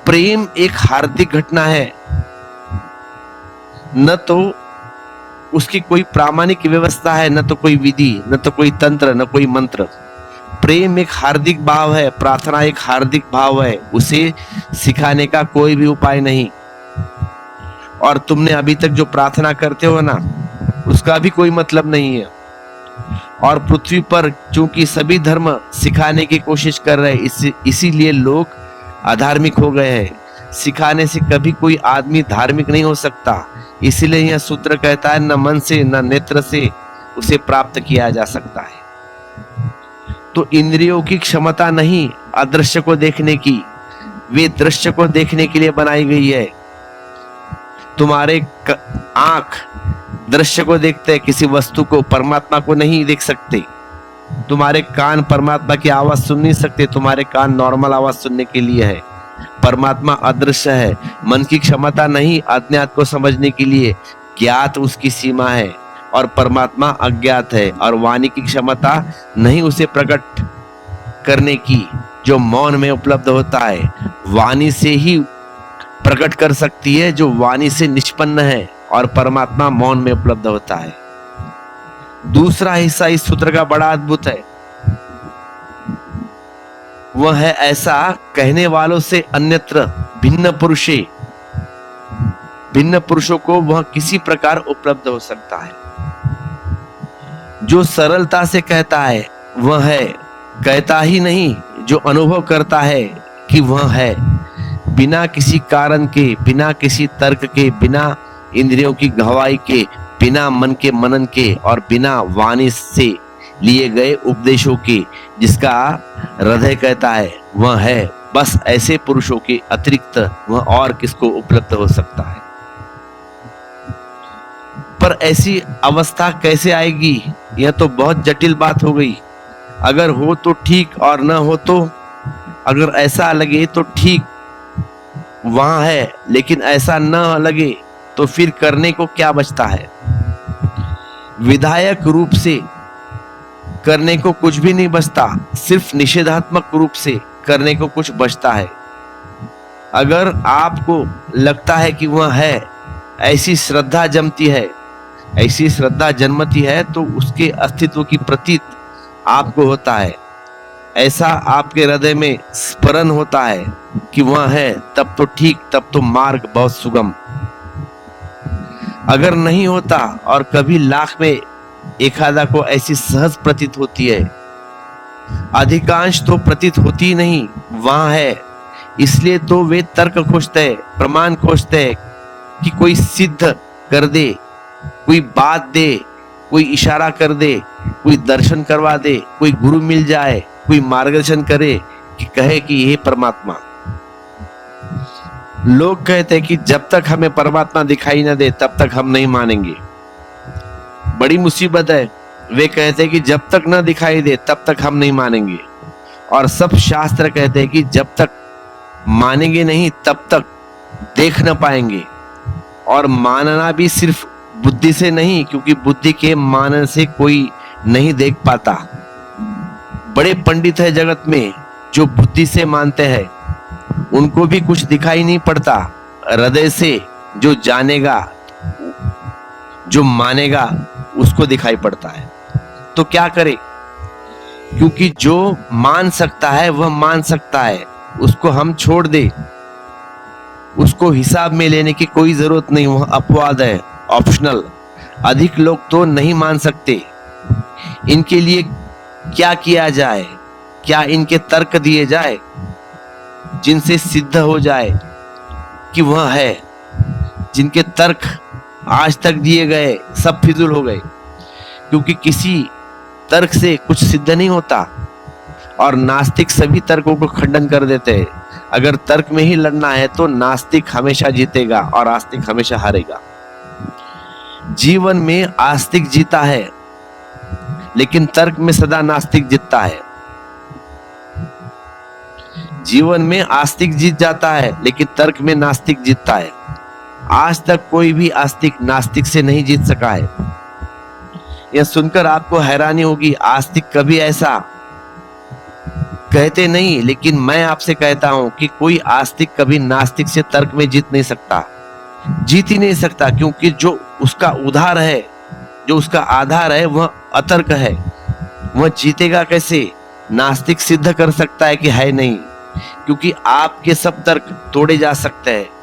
प्रेम एक हार्दिक घटना है, न तो उसकी कोई प्रामाणिक व्यवस्था है, न तो कोई विधि, न तो कोई तंत्र, न कोई मंत्र। प्रेम एक हार्दिक भाव है, प्रार्थना एक हार्दिक भाव है, उसे सिखाने का कोई भी उपाय नहीं। और तुमने अभी तक जो प्रार्थना करते हो ना, उसका भी कोई मतलब नहीं है। और पृथ्वी पर चूंकि सभी धर्म सिखाने की कोशिश कर रहे हैं, इसीलिए लोग अधार्मिक हो गए हैं। सिखाने से कभी कोई आदमी धार्मिक नहीं हो सकता। इसीलिए यह सूत्र कहता है, न मन से न नेत्र से उसे प्राप्त किया जा सकता है। तो इंद्रियों की क्षमता नहीं अदृश्य को देखने की, वे दृश्य को देखने के लिए बनाई गई है। तुम्हारे आंख दृश्य को देखते हैं, किसी वस्तु को, परमात्मा को नहीं देख सकते। तुम्हारे कान परमात्मा की आवाज सुन नहीं सकते, तुम्हारे कान नॉर्मल आवाज सुनने के लिए है। परमात्मा अदृश्य है। मन की क्षमता नहीं अज्ञात को समझने के लिए, ज्ञात उसकी सीमा है और परमात्मा अज्ञात है। और वाणी की क्षमता नहीं उसे प्रकट करने की, जो मौन में उपलब्ध होता है। वाणी से ही प्रकट कर सकती है जो वाणी से निष्पन्न है, और परमात्मा मौन में उपलब्ध होता है। दूसरा हिस्सा इस सूत्र का बड़ा अद्भुत है। वह है ऐसा कहने वालों से अन्यत्र भिन्न पुरुषे, भिन्न पुरुषों को वह किसी प्रकार उपलब्ध हो सकता है। जो सरलता से कहता है वह है, कहता ही नहीं, जो अनुभव करता है कि वह है, बिना किसी कारण के, बिना किसी तर्क के, बिना इंद्रियों की गवाही के, बिना मन के मनन के और बिना वाणी से लिए गए उपदेशों के, जिसका हृदय कहता है वह है। बस ऐसे पुरुषों के अतिरिक्त वह और किसको उपलब्ध हो सकता है। पर ऐसी अवस्था कैसे आएगी, यह तो बहुत जटिल बात हो गई। अगर हो तो ठीक और न हो तो, अगर ऐसा लगे तो ठीक वहां है, लेकिन ऐसा न लगे तो फिर करने को क्या बचता है। विधायक रूप से करने को कुछ भी नहीं बचता, सिर्फ निषेधात्मक रूप से करने को कुछ बचता है। अगर आपको लगता है कि वह है, ऐसी श्रद्धा जमती है, ऐसी श्रद्धा जन्मती है, तो उसके अस्तित्व की प्रतीत आपको होता है। ऐसा आपके हृदय में स्मरण होता है कि वह है, तब तो ठीक, तब तो मार्ग बहुत सुगम। अगर नहीं होता और कभी लाख में एखादा को ऐसी सहज प्रतीत होती है, अधिकांश तो प्रतीत होती नहीं, वहां है। इसलिए तो वे तर्क खोजते हैं, प्रमाण खोजते हैं कि कोई सिद्ध कर दे, कोई बात दे, कोई इशारा कर दे, कोई दर्शन करवा दे, कोई गुरु मिल जाए, कोई मार्गदर्शन करे कि कहे कि ये परमात्मा। लोग कहते हैं कि जब तक हमें परमात्मा दिखाई ना दे तब तक हम नहीं मानेंगे। बड़ी मुसीबत है। वे कहते हैं कि जब तक ना दिखाई दे तब तक हम नहीं मानेंगे, और सब शास्त्र कहते हैं कि जब तक मानेंगे नहीं तब तक देख ना पाएंगे। और मानना भी सिर्फ बुद्धि से नहीं, क्योंकि बुद्धि के मानन से कोई नहीं देख पाता। बड़े पंडित है जगत में जो बुद्धि से मानते हैं, उनको भी कुछ दिखाई नहीं पड़ता। हृदय से जो जानेगा, जो मानेगा, उसको दिखाई पड़ता है। तो क्या करे, क्योंकि जो मान सकता है वह मान सकता है, उसको हम छोड़ दे, उसको हिसाब में लेने की कोई जरूरत नहीं, वह अपवाद है, ऑप्शनल। अधिक लोग तो नहीं मान सकते। इनके लिए क्या किया जाए? क्या इनके तर्क दिए जाए जिनसे सिद्ध हो जाए कि वह है? जिनके तर्क आज तक दिए गए सब फिजूल हो गए, क्योंकि किसी तर्क से कुछ सिद्ध नहीं होता। और नास्तिक सभी तर्कों को खंडन कर देते हैं। अगर तर्क में ही लड़ना है तो नास्तिक हमेशा जीतेगा और आस्तिक हमेशा हारेगा। जीवन में आस्तिक जीता है, लेकिन तर्क में सदा नास्तिक जीतता है। जीवन में आस्तिक जीत जाता है, लेकिन तर्क में नास्तिक जीतता है। आज तक कोई भी आस्तिक नास्तिक से नहीं जीत सका है। यह सुनकर आपको हैरानी होगी, आस्तिक कभी ऐसा कहते नहीं, लेकिन मैं आपसे कहता हूं कि कोई आस्तिक कभी नास्तिक से तर्क में जीत नहीं सकता, जीत ही नहीं सकता, क्योंकि जो उसका उधार है, जो उसका आधार है, वह अतर्क है। वह जीतेगा कैसे? नास्तिक सिद्ध कर सकता है कि है नहीं, क्योंकि आपके सब तर्क तोड़े जा सकते हैं।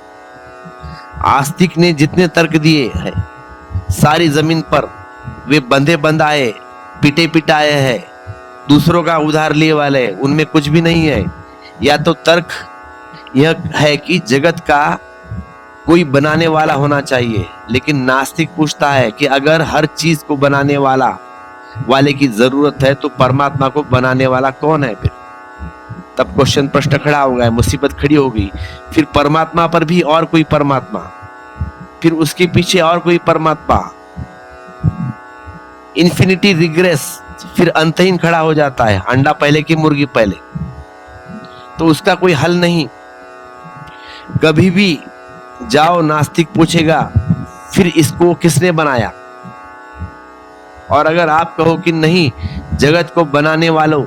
आस्तिक ने जितने तर्क दिए हैं सारी जमीन पर, वे बंधे बंधाए, पिटे पिटाए हैं, दूसरों का उधार लिए वाले, उनमें कुछ भी नहीं है। या तो तर्क यह है कि जगत का कोई बनाने वाला होना चाहिए, लेकिन नास्तिक पूछता है कि अगर हर चीज को बनाने वाले की जरूरत है तो परमात्मा को बनाने वाला कौन है? फिर तब क्वेश्चन प्रश्न खड़ा हो गया, मुसीबत खड़ी हो गई। फिर परमात्मा पर भी और कोई परमात्मा, फिर उसके पीछे और कोई परमात्मा, इन्फिनिटी रिग्रेस, फिर अंतहीन खड़ा हो जाता है, अंडा पहले की मुर्गी पहले। तो उसका कोई हल नहीं। कभी भी जाओ नास्तिक पूछेगा फिर इसको किसने बनाया, और अगर आप कहो कि नहीं, जगत को बनाने वालों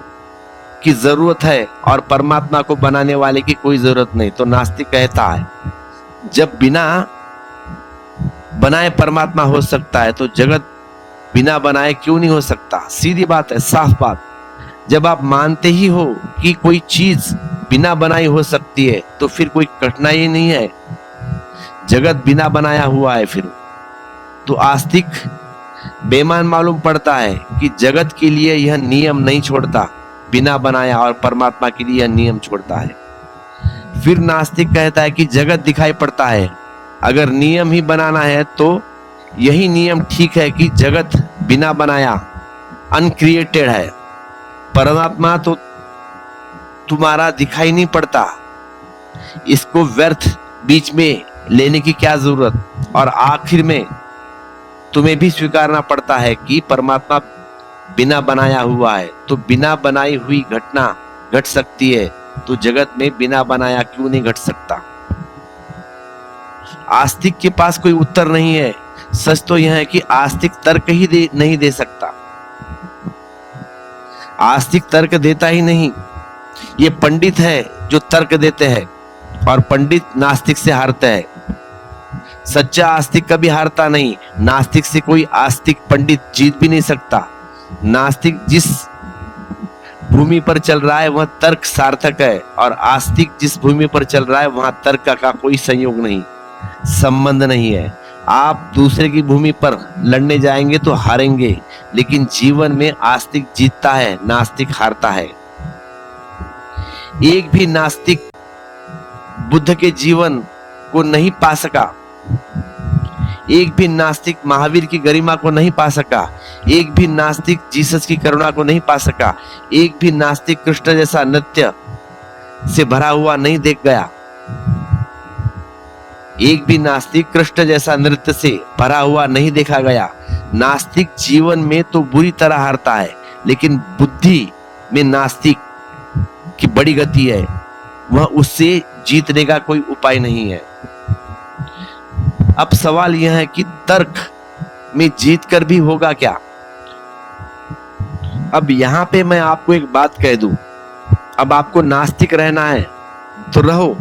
की जरूरत है और परमात्मा को बनाने वाले की कोई जरूरत नहीं, तो नास्तिक कहता है जब बिना बनाए परमात्मा हो सकता है तो जगत बिना बनाए क्यों नहीं हो सकता? सीधी बात है, साफ बात। जब आप मानते ही हो कि कोई चीज बिना बनाई हो सकती है तो फिर कोई कठिनाई नहीं है, जगत बिना बनाया हुआ है। फिर तो आस्तिक बेईमान मालूम पड़ता है कि जगत के लिए यह नियम नहीं छोड़ता बिना बनाया, और परमात्मा के लिए यह नियम छोड़ता है। फिर नास्तिक कहता है कि जगत दिखाई पड़ता है, अगर नियम ही बनाना है तो यही नियम ठीक है कि जगत बिना बनाया अनक्रिएटेड है, परमात्मा तो तुम्हारा दिखाई नहीं पड़ता, इसको व्यर्थ बीच में लेने की क्या जरूरत? और आखिर में तुम्हें भी स्वीकारना पड़ता है कि परमात्मा बिना बनाया हुआ है, तो बिना बनाई हुई घटना घट सकती है, तो जगत में बिना बनाया क्यों नहीं घट सकता? आस्तिक के पास कोई उत्तर नहीं है। सच तो यह है कि आस्तिक तर्क ही नहीं दे सकता, आस्तिक तर्क देता ही नहीं। ये पंडित है जो तर्क देते हैं, और पंडित नास्तिक से हारते हैं। सच्चा आस्तिक कभी हारता नहीं, नास्तिक से कोई आस्तिक पंडित जीत भी नहीं सकता। नास्तिक जिस भूमि पर चल रहा है वह तर्क सार्थक है, और आस्तिक जिस भूमि पर चल रहा है वहां तर्क का कोई संयोग नहीं, संबंध नहीं है। आप दूसरे की भूमि पर लड़ने जाएंगे तो हारेंगे, लेकिन जीवन में आस्तिक जीतता है, नास्तिक हारता है। एक भी नास्तिक बुद्ध के जीवन को नहीं पा सका, एक भी नास्तिक महावीर की गरिमा को नहीं पा सका, एक भी नास्तिक जीसस की करुणा को नहीं पा सका, एक भी नास्तिक कृष्ण जैसा नृत्य से भरा हुआ नहीं देख गया, एक भी नास्तिक कृष्ण जैसा नृत्य से भरा हुआ नहीं देखा गया। नास्तिक जीवन में तो बुरी तरह हारता है, लेकिन बुद्धि में नास्तिक की बड़ी गति है, वह उससे जीतने का कोई उपाय नहीं है। अब सवाल यह है कि तर्क में जीत कर भी होगा क्या? अब यहां पे मैं आपको एक बात कह दूं, अब आपको नास्तिक रहना है तो रहो,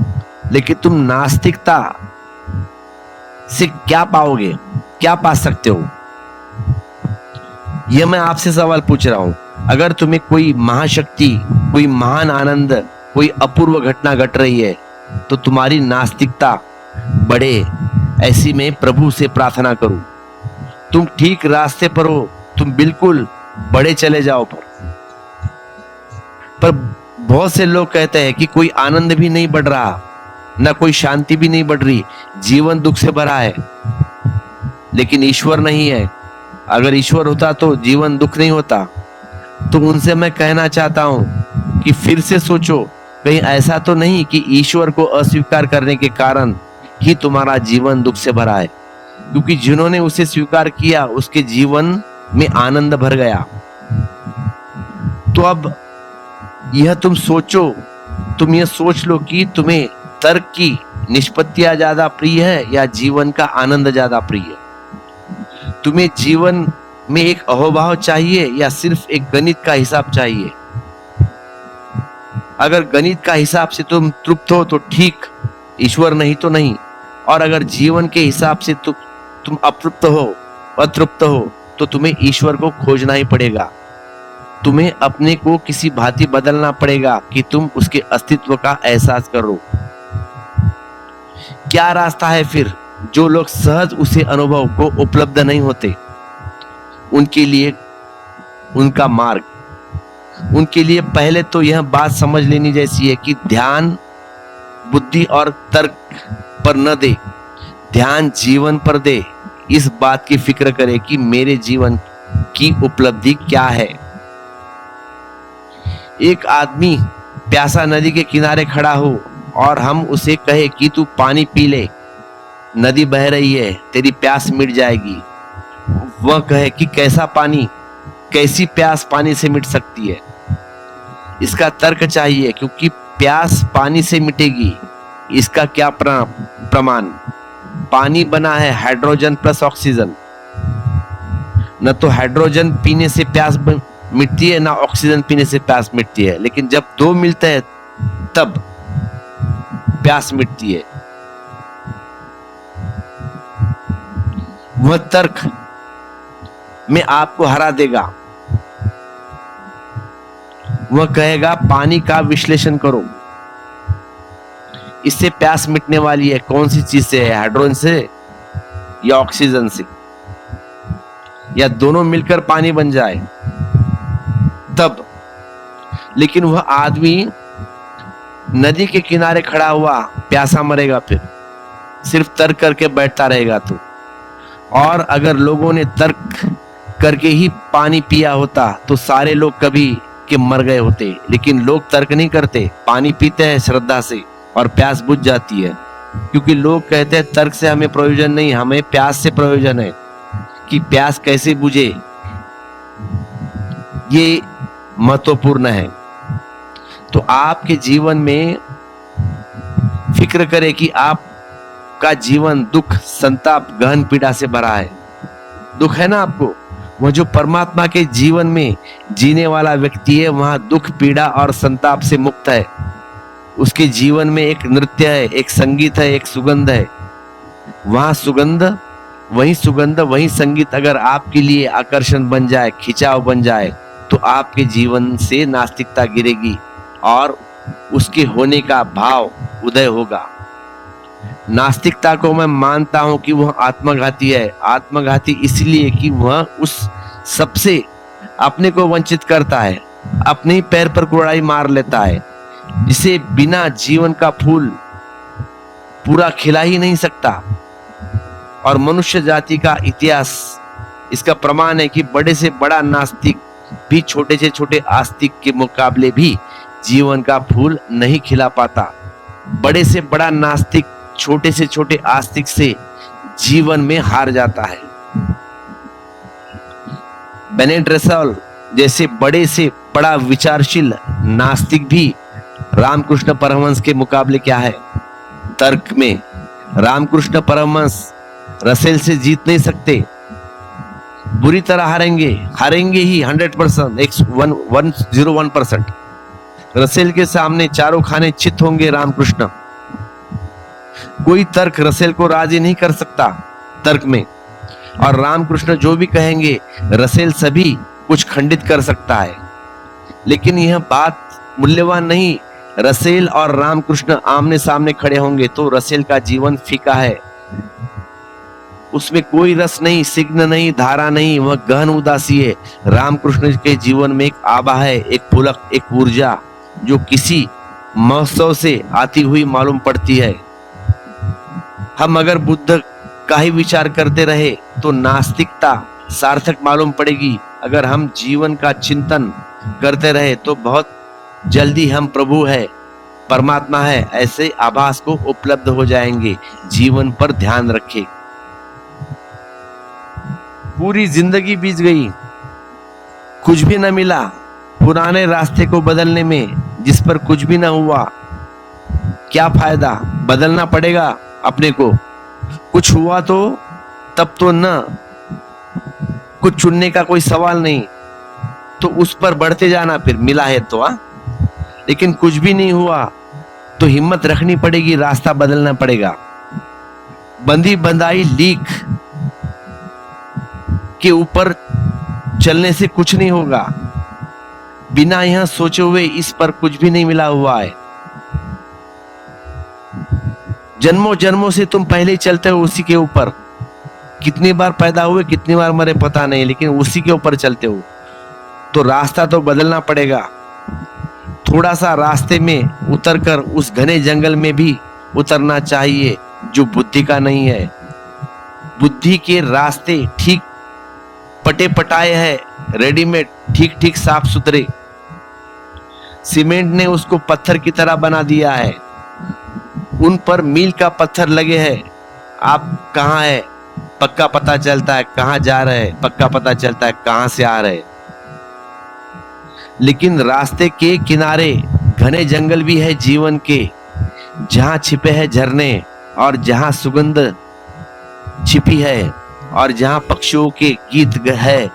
लेकिन तुम नास्तिकता से क्या पाओगे, क्या पा सकते हो? यह मैं आपसे सवाल पूछ रहा हूं। अगर तुम्हें कोई महाशक्ति, कोई महान आनंद, कोई अपूर्व घटना घट रही है तो तुम्हारी नास्तिकता बढ़े, ऐसी में प्रभु से प्रार्थना करो। तुम ठीक रास्ते पर हो, तुम बिल्कुल बढ़े चले जाओ। पर बहुत से लोग कहते हैं कि कोई आनंद भी नहीं बढ़ रहा, ना कोई शांति भी नहीं बढ़ रही, जीवन दुख से भरा है, लेकिन ईश्वर नहीं है। अगर ईश्वर होता तो जीवन दुख नहीं होता। तो उनसे मैं कहना चाहता हूं कि फिर से सोचो, कहीं ऐसा तो नहीं कि ईश्वर को अस्वीकार करने के कारण ही तुम्हारा जीवन दुख से भरा है, क्योंकि जिन्होंने उसे स्वीकार किया उसके जीवन में आनंद भर गया। तो अब यह तुम सोचो, तुम यह सोच लो कि तुम्हें तर्क की निष्पत्तियां ज्यादा प्रिय है या जीवन का आनंद ज्यादा प्रिय है? तुम्हें जीवन में एक अहोभाव चाहिए या सिर्फ एक गणित का हिसाब चाहिए? अगर गणित का हिसाब से तुम तृप्त हो तो ठीक, ईश्वर नहीं तो नहीं। और अगर जीवन के हिसाब से तुम अतृप्त हो तो तुम्हें ईश्वर को खोजना ही पड़ेगा। तुम्हें अपने को किसी भांति बदलना पड़ेगा कि तुम उसके अस्तित्व का एहसास करो। क्या रास्ता है फिर? जो लोग सहज उसे अनुभव को उपलब्ध नहीं होते, उनके लिए उनका मार्ग, उनके लिए पहले तो यह बात समझ लेनी जैसी है कि ध्यान बुद्धि और तर्क पर न दे, ध्यान जीवन पर दे। इस बात की फिक्र करे कि मेरे जीवन की उपलब्धि क्या है। एक आदमी प्यासा नदी के किनारे खड़ा हो और हम उसे कहे कि तू पानी पी ले, नदी बह रही है, तेरी प्यास मिट जाएगी। वह कहे कि कैसा पानी, कैसी प्यास पानी से मिट सकती है? इसका तर्क चाहिए, क्योंकि प्यास पानी से मिटेगी। इसका क्या प्रमाण? पानी बना है हाइड्रोजन प्लस ऑक्सीजन। न तो हाइड्रोजन पीने से प्यास मिटती है, ना ऑक्सीजन पीने से प्यास मिटती है। लेकिन जब दो मिलते हैं तब प्यास मिटती है। वह तर्क में आपको हरा देगा। वह कहेगा पानी का विश्लेषण करो, इससे प्यास मिटने वाली है। कौन सी चीज से है? हाइड्रोजन से या ऑक्सीजन से, या दोनों मिलकर पानी बन जाए तब। लेकिन वह आदमी नदी के किनारे खड़ा हुआ प्यासा मरेगा, फिर सिर्फ तर्क करके बैठता रहेगा तो। और अगर लोगों ने तर्क करके ही पानी पिया होता तो सारे लोग कभी के मर गए होते। लेकिन लोग तर्क नहीं करते, पानी पीते हैं श्रद्धा से और प्यास बुझ जाती है। क्योंकि लोग कहते हैं तर्क से हमें प्रयोजन नहीं, हमें प्यास से प्रयोजन है। कि प्यास कैसे बुझे, ये महत्वपूर्ण है। तो आपके जीवन में फिक्र करें कि आपका जीवन दुख, संताप, गहन पीड़ा से भरा है। दुख है ना आपको? वह जो परमात्मा के जीवन में जीने वाला व्यक्ति है, वहां दुख, पीड़ा और संताप से मुक्त है। उसके जीवन में एक नृत्य है, एक संगीत है, एक सुगंध है। वहां सुगंध, वही सुगंध, वही संगीत अगर आपके लिए आकर्षण बन जाए, खिंचाव बन जाए, तो आपके जीवन से नास्तिकता गिरेगी और उसके होने का भाव उदय होगा। नास्तिकता को मैं मानता हूं कि वह आत्मघाती है। आत्मघाती इसलिए कि वह उस सबसे अपने को वंचित करता है, अपने ही पैर पर कुड़ाई मार लेता है, जिसे बिना जीवन का फूल पूरा खिला ही नहीं सकता। और मनुष्य जाति का इतिहास इसका प्रमाण है कि बड़े से बड़ा नास्तिक भी छोटे से छोटे आस्तिक के मुकाबले भी जीवन का फूल नहीं खिला पाता। बड़े से बड़ा नास्तिक छोटे से छोटे आस्तिक से जीवन में हार जाता है। बेनेट रसल जैसे बड़े से बड़ा विचारशील नास्तिक भी रामकृष्ण परमहंस के मुकाबले क्या है? तर्क में रामकृष्ण परमहंस रसेल से जीत नहीं सकते, बुरी तरह हारेंगे ही 100%, 101%। रसेल के सामने चारों खाने चित होंगे रामकृष्ण। कोई तर्क रसेल को राजी नहीं कर सकता तर्क में, और रामकृष्ण जो भी कहेंगे रसेल सभी कुछ खंडित कर सकता है। लेकिन यह बात मूल्यवान नहीं। रसेल और रामकृष्ण आमने सामने खड़े होंगे तो रसेल का जीवन फीका है, उसमें कोई रस नहीं, सिग्न नहीं, धारा नहीं, वह गहन उदासी है। रामकृष्ण के जीवन में एक आभा है, एक पुलक, एक ऊर्जा जो किसी महोत्सव से आती हुई मालूम पड़ती है। हम अगर बुद्ध का ही विचार करते रहे तो नास्तिकता सार्थक मालूम पड़ेगी। अगर हम जीवन का चिंतन करते रहे तो बहुत जल्दी हम प्रभु है, परमात्मा है, ऐसे आभास को उपलब्ध हो जाएंगे। जीवन पर ध्यान रखें। पूरी जिंदगी बीत गई, कुछ भी न मिला, पुराने रास्ते को बदलने में जिस पर कुछ भी न हुआ। क्या फायदा, बदलना पड़ेगा अपने को। कुछ हुआ तो तब तो ना, कुछ चुनने का कोई सवाल नहीं, तो उस पर बढ़ते जाना, फिर मिला है तो। लेकिन कुछ भी नहीं हुआ तो हिम्मत रखनी पड़ेगी, रास्ता बदलना पड़ेगा। बंधी बंधाई लीक के ऊपर चलने से कुछ नहीं होगा। बिना यह सोचे हुए इस पर कुछ भी नहीं मिला हुआ है। जन्मों जन्मों से तुम पहले ही चलते हो उसी के ऊपर। कितनी बार पैदा हुए, कितनी बार मरे पता नहीं, लेकिन उसी के ऊपर चलते हो। तो रास्ता तो बदलना पड़ेगा। थोड़ा सा रास्ते में उतरकर उस घने जंगल में भी उतरना चाहिए जो बुद्धि का नहीं है। बुद्धि के रास्ते ठीक पटे पटाए हैं, रेडीमेड, ठीक ठीक साफ सुथरे। सीमेंट ने उसको पत्थर की तरह बना दिया है। उन पर मील का पत्थर लगे हैं। आप कहाँ है पक्का पता चलता है, कहाँ जा रहे हैं पक्का पता चलता है, कहाँ से आ रहे। लेकिन रास्ते के किनारे घने जंगल भी है जीवन के, जहां छिपे हैं झरने और जहां सुगंध छिपी है और जहां पक्षियों के गीत है।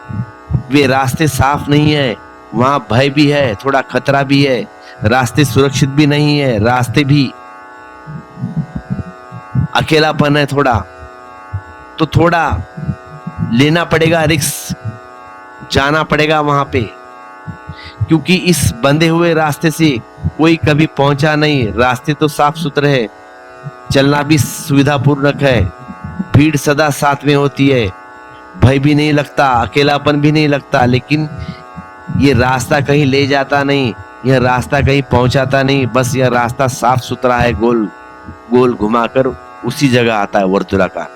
वे रास्ते साफ नहीं है, वहां भय भी है, थोड़ा खतरा भी है। रास्ते सुरक्षित भी नहीं है, रास्ते भी अकेलापन है थोड़ा। तो थोड़ा लेना पड़ेगा रिस्क, जाना पड़ेगा वहां पे, क्योंकि इस बंधे हुए रास्ते से कोई कभी पहुंचा नहीं। रास्ते तो साफ सुथरे है, चलना भी सुविधापूर्वक है, भीड़ सदा साथ में होती है, भय भी नहीं लगता, अकेलापन भी नहीं लगता। लेकिन ये रास्ता कहीं ले जाता नहीं, यह रास्ता कहीं पहुंचाता नहीं। बस यह रास्ता साफ सुथरा है, गोल गोल घुमाकर उसी जगह आता है वर्तुलाकार।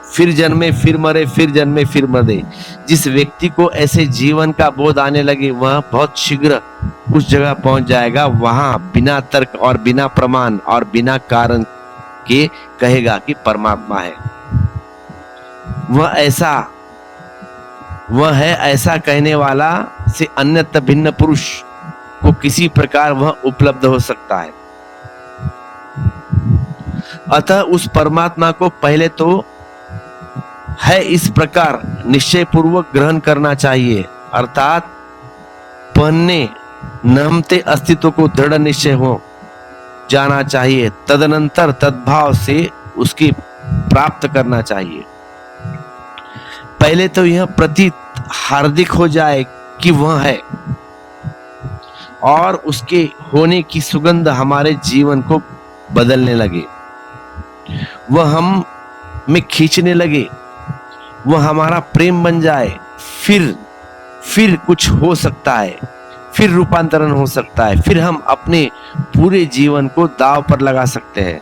फिर जन्मे फिर मरे, फिर जन्मे फिर मरे। जिस व्यक्ति को ऐसे जीवन का बोध आने लगे वह बहुत शीघ्र उस जगह पहुंच जाएगा, वहां बिना तर्क और बिना प्रमाण और बिना कारण के कहेगा कि परमात्मा है। वह है ऐसा कहने वाला से अन्यत्र भिन्न पुरुष को किसी प्रकार वह उपलब्ध हो सकता है। अतः उस परमात्मा को पहले तो है इस प्रकार निश्चय पूर्वक ग्रहण करना चाहिए, अर्थात पहनने नामते अस्तित्व को दृढ़ निश्चय हो जाना चाहिए। तदनंतर तद्भाव से उसकी प्राप्त करना चाहिए। पहले तो यह प्रतीत हार्दिक हो जाए कि वह है, और उसके होने की सुगंध हमारे जीवन को बदलने लगे, वह हम में खींचने लगे, वह हमारा प्रेम बन जाए। फिर कुछ हो सकता है, फिर रूपांतरण हो सकता है, फिर हम अपने पूरे जीवन को दांव पर लगा सकते हैं।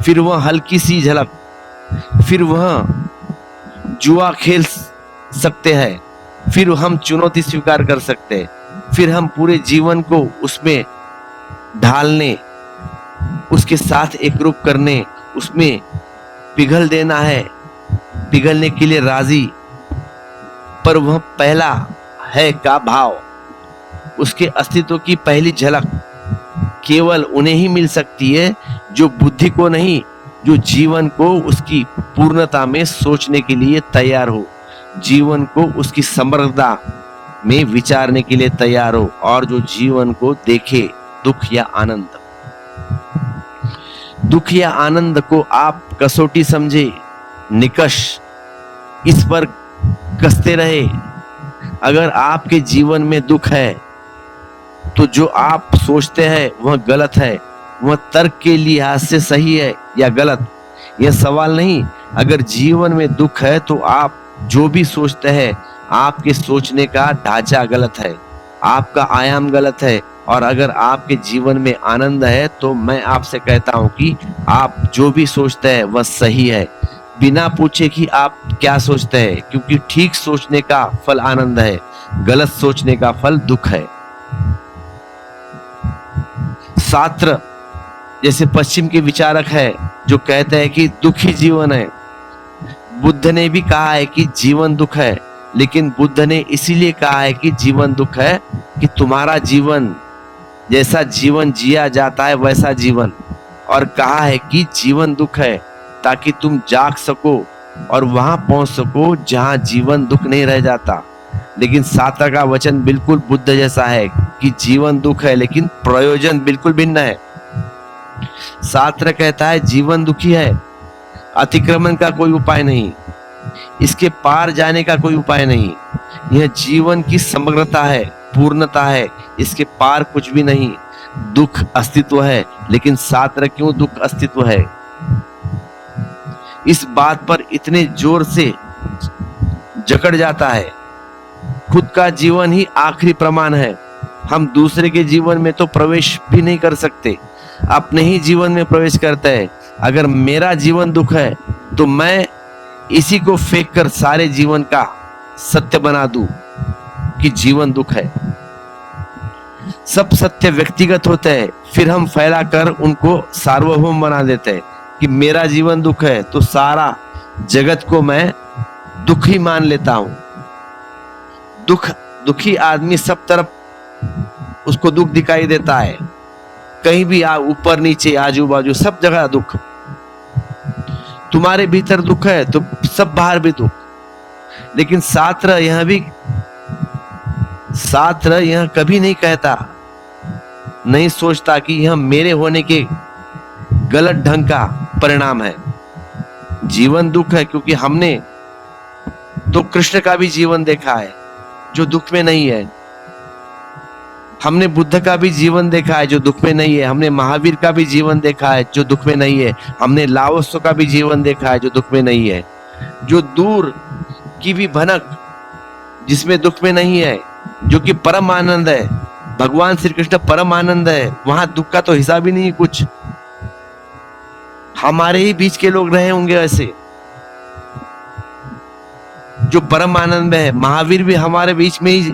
फिर वह हल्की सी झलक, फिर वह जुआ खेल सकते हैं, फिर हम चुनौती स्वीकार कर सकते हैं, फिर हम पूरे जीवन को उसमें ढालने, उसके साथ एकरूप करने, उसमें पिघल देना है, पिघलने के लिए राजी। पर वह पहला है का भाव, उसके अस्तित्व की पहली झलक केवल उन्हें ही मिल सकती है जो बुद्धि को नहीं, जो जीवन को उसकी पूर्णता में सोचने के लिए तैयार हो, जीवन को उसकी समग्रता में विचारने के लिए तैयार हो, और जो जीवन को देखे दुख या आनंद। दुख या आनंद को आप कसौटी समझे, निकष इस पर कसते रहे। अगर आपके जीवन में दुख है तो जो आप सोचते हैं वह गलत है, वह तर्क के लिहाज से सही है या गलत, यह सवाल नहीं। अगर जीवन में दुख है तो आप जो भी सोचते हैं, आपके सोचने का ढांचा गलत है, आपका आयाम गलत है। और अगर आपके जीवन में आनंद है तो मैं आपसे कहता हूं कि आप जो भी सोचते हैं वह सही है, बिना पूछे कि आप क्या सोचते हैं, क्योंकि ठीक सोचने का फल आनंद है, गलत सोचने का फल दुख है। शास्त्र जैसे पश्चिम के विचारक है जो कहते हैं कि दुख ही जीवन है। बुद्ध ने भी कहा है कि जीवन दुख है, लेकिन बुद्ध ने इसीलिए कहा है कि जीवन दुख है कि तुम्हारा जीवन जैसा जीवन जिया जाता है वैसा जीवन और कहा है कि जीवन दुख है, ताकि तुम जाग सको और वहां पहुंच सको जहां जीवन दुख नहीं रह जाता। लेकिन सात्र का वचन बिल्कुल बुद्ध जैसा है कि जीवन दुख है लेकिन प्रयोजन बिल्कुल भिन्न है। सात्र कहता है जीवन दुखी है, अतिक्रमण का कोई उपाय नहीं, इसके पार जाने का कोई उपाय नहीं, यह जीवन की समग्रता है, पूर्णता है, इसके पार कुछ भी नहीं। दुख अस्तित्व है, लेकिन सात्र क्यों दुख अस्तित्व है? इस बात पर इतने जोर से जकड़ जाता है। खुद का जीवन ही आखिरी प्रमाण है। हम दूसरे के जीवन में तो प्रवेश भी नहीं कर सकते, अपने ही जीवन में प्रवेश करते हैं। अगर मेरा जीवन दुख है तो मैं इसी को फेंक कर सारे जीवन का सत्य बना दूं कि जीवन दुख है। सब सत्य व्यक्तिगत होते हैं, फिर हम फैलाकर उनको सार्वभौम बना देते हैं कि मेरा जीवन दुख है तो सारा जगत को मैं दुख ही मान लेता हूं। दुखी आदमी सब तरफ उसको दुख दिखाई देता है, कहीं भी ऊपर नीचे आजू बाजू सब जगह दुख। तुम्हारे भीतर दुख है तो सब बाहर भी दुख। लेकिन सात्र यह कभी नहीं कहता, नहीं सोचता कि यह मेरे होने के गलत ढंग का परिणाम है। जीवन दुख है क्योंकि हमने तो कृष्ण का भी जीवन देखा है जो दुख में नहीं है, हमने बुद्ध का भी जीवन देखा है जो दुख में नहीं है, हमने महावीर का भी जीवन देखा है जो दुख में नहीं है, हमने लाओत्सो का भी जीवन देखा है जो दुख में नहीं है। जो दूर की भी भनक जिसमें दुख में नहीं है, जो कि परम आनंद है, भगवान श्री कृष्ण परम आनंद है, वहां दुख का तो हिसाब ही नहीं कुछ। हमारे ही बीच के लोग रहे होंगे ऐसे जो परम आनंद में है। महावीर भी हमारे बीच में ही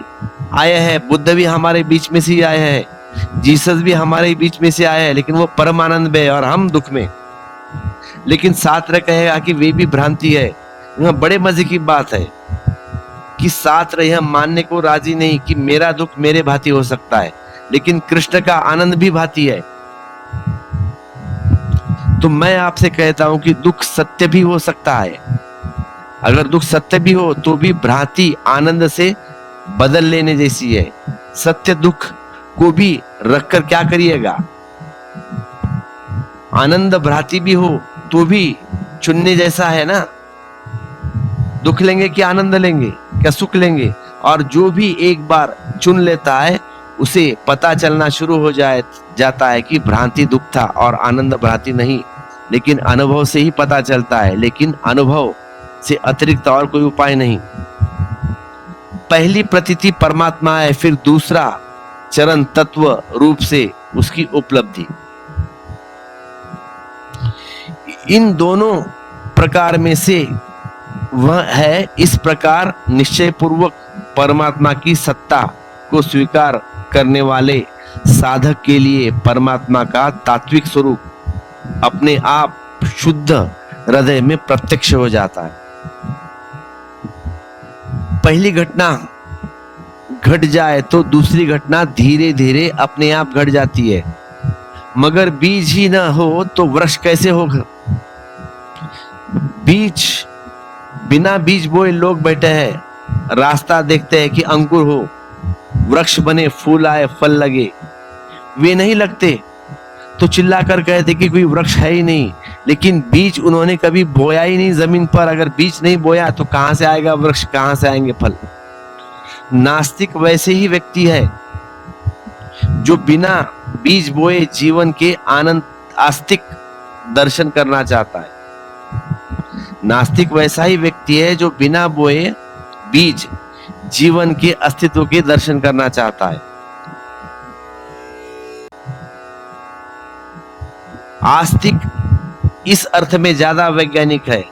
आए हैं, बुद्ध भी हमारे बीच में से ही आए हैं, जीसस भी हमारे बीच में से आए हैं, लेकिन वो परम आनंद में है और हम दुख में। लेकिन सात्र कहेगा कि वे भी भ्रांति है। यह बड़े मजे की बात है कि सात्र यह मानने को राजी नहीं कि मेरा दुख मेरे भांति हो सकता है, लेकिन कृष्ण का आनंद भी भांति है। तो मैं आपसे कहता हूं कि दुख सत्य भी हो सकता है। अगर दुख सत्य भी हो तो भी भ्रांति आनंद से बदल लेने जैसी है। सत्य दुख को भी रखकर क्या करिएगा? आनंद भ्रांति भी हो तो भी चुनने जैसा है ना। दुख लेंगे कि आनंद लेंगे, क्या सुख लेंगे? और जो भी एक बार चुन लेता है उसे पता चलना शुरू हो जाता है कि भ्रांति दुख था और आनंद भ्रांति नहीं। लेकिन अनुभव से ही पता चलता है, लेकिन अनुभव से अतिरिक्त और कोई उपाय नहीं। पहली प्रतीति परमात्मा है, फिर दूसरा चरण तत्व रूप से उसकी उपलब्धि। इन दोनों प्रकार में से वह है इस प्रकार निश्चय पूर्वक परमात्मा की सत्ता को स्वीकार करने वाले साधक के लिए परमात्मा का तात्विक स्वरूप अपने आप शुद्ध हृदय में प्रत्यक्ष हो जाता है। पहली घटना घट जाए तो दूसरी घटना धीरे धीरे अपने आप घट जाती है। मगर बीज ही ना हो तो वृक्ष कैसे होगा? बिना बीज बोए लोग बैठे हैं, रास्ता देखते हैं कि अंकुर हो, वृक्ष बने, फूल आए, फल लगे। वे नहीं लगते तो चिल्लाकर कहते कि कोई वृक्ष है ही नहीं। लेकिन बीज उन्होंने कभी बोया ही नहीं जमीन पर। अगर बीज नहीं बोया तो कहां से आएगा वृक्ष, कहां से आएंगे फल? नास्तिक वैसे ही व्यक्ति है जो बिना बीज बोए जीवन के आनंद आस्तिक दर्शन करना चाहता है। नास्तिक वैसा ही व्यक्ति है जो बिना बोए बीज जीवन के अस्तित्व के दर्शन करना चाहता है। आस्तिक इस अर्थ में ज्यादा वैज्ञानिक है।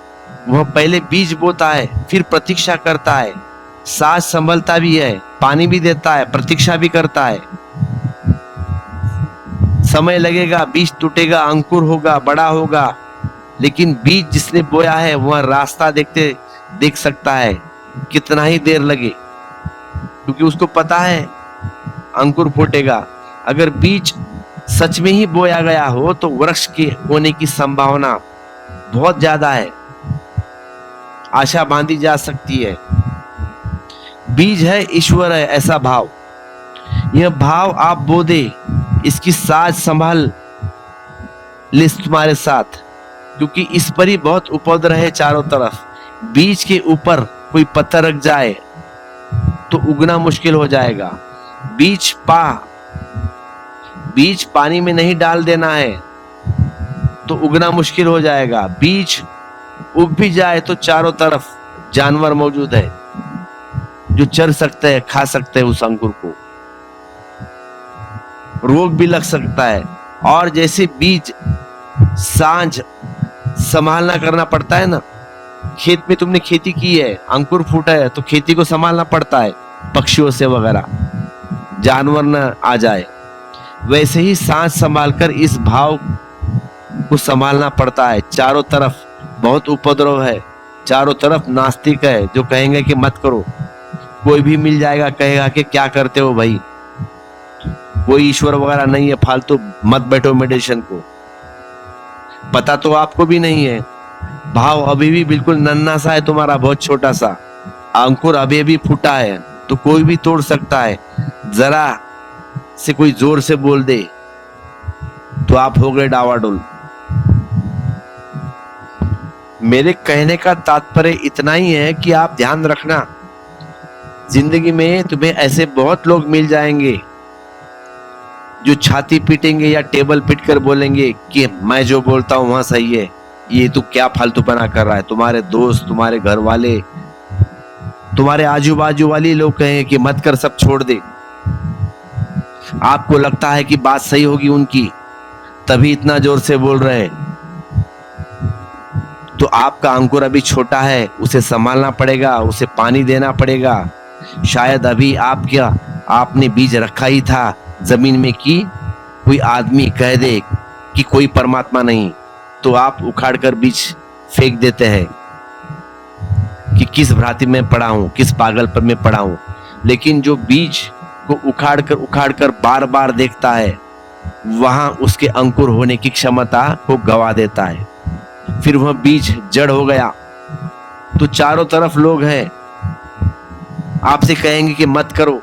वह पहले बीज बोता है, फिर प्रतीक्षा करता है, सांस संभलता भी है, पानी भी देता है, प्रतीक्षा भी करता है। समय लगेगा, बीज टूटेगा, अंकुर होगा, बड़ा होगा। लेकिन बीज जिसने बोया है वह रास्ता देख सकता है कितना ही देर लगे, क्योंकि उसको पता है अंकुर फूटेगा। अगर बीज सच में ही बोया गया हो तो वृक्ष के होने की संभावना बहुत ज्यादा है, आशा बांधी जा सकती है। बीज है ईश्वर है ऐसा भाव, यह भाव आप बो दे, इसकी साज संभाल ले तुम्हारे साथ, क्योंकि इस पर ही बहुत उपद्रव है चारों तरफ। बीज के ऊपर कोई पत्थर रख जाए तो उगना मुश्किल हो जाएगा। बीज पानी में नहीं डाल देना है तो उगना मुश्किल हो जाएगा। बीज उग भी जाए तो चारों तरफ जानवर मौजूद है जो चर सकते हैं, खा सकते हैं उस अंकुर को, रोग भी लग सकता है। और जैसे बीज सांझ संभालना करना पड़ता है ना, खेत में तुमने खेती की है, अंकुर फूटा है तो खेती को संभालना पड़ता है पक्षियों से वगैरह, जानवर न आ जाए। वैसे ही सांस संभालकर इस भाव को संभालना पड़ता है। चारों तरफ बहुत उपद्रव है, चारों तरफ नास्तिक है जो कहेंगे कि मत करो, कोई भी मिल जाएगा कहेगा कि क्या करते हो भाई, कोई ईश्वर वगैरह नहीं है, फालतू मत बैठो मेडिटेशन को, पता तो आपको भी नहीं है। भाव अभी भी बिल्कुल नन्हा सा है तुम्हारा, बहुत छोटा सा अंकुर अभी भी फूटा है तो कोई भी तोड़ सकता है। जरा से कोई जोर से बोल दे तो आप हो गए डावाडोल। मेरे कहने का तात्पर्य इतना ही है कि आप ध्यान रखना, जिंदगी में तुम्हें ऐसे बहुत लोग मिल जाएंगे जो छाती पीटेंगे या टेबल पीट कर बोलेंगे कि मैं जो बोलता हूं वहां सही है, ये तू क्या फालतूपना कर रहा है। तुम्हारे दोस्त, तुम्हारे घर वाले, तुम्हारे आजू बाजू वाले लोग कहें कि मत कर, सब छोड़ दे। आपको लगता है कि बात सही होगी उनकी, तभी इतना जोर से बोल रहे हैं। तो आपका अंकुर अभी छोटा है, उसे संभालना पड़ेगा, उसे पानी देना पड़ेगा। शायद अभी आपने बीज रखा ही था जमीन में कि कोई आदमी कह दे कि कोई परमात्मा नहीं, तो आप उखाड़ कर बीज फेंक देते हैं कि किस भ्रांति में पड़ा हूं, किस पागलपन में पड़ा हूं। लेकिन जो बीज को उखाड़ कर बार बार देखता है, वहां उसके अंकुर होने की क्षमता को गवा देता है। फिर वह बीज जड़ हो गया तो चारों तरफ लोग हैं, आपसे कहेंगे कि मत करो,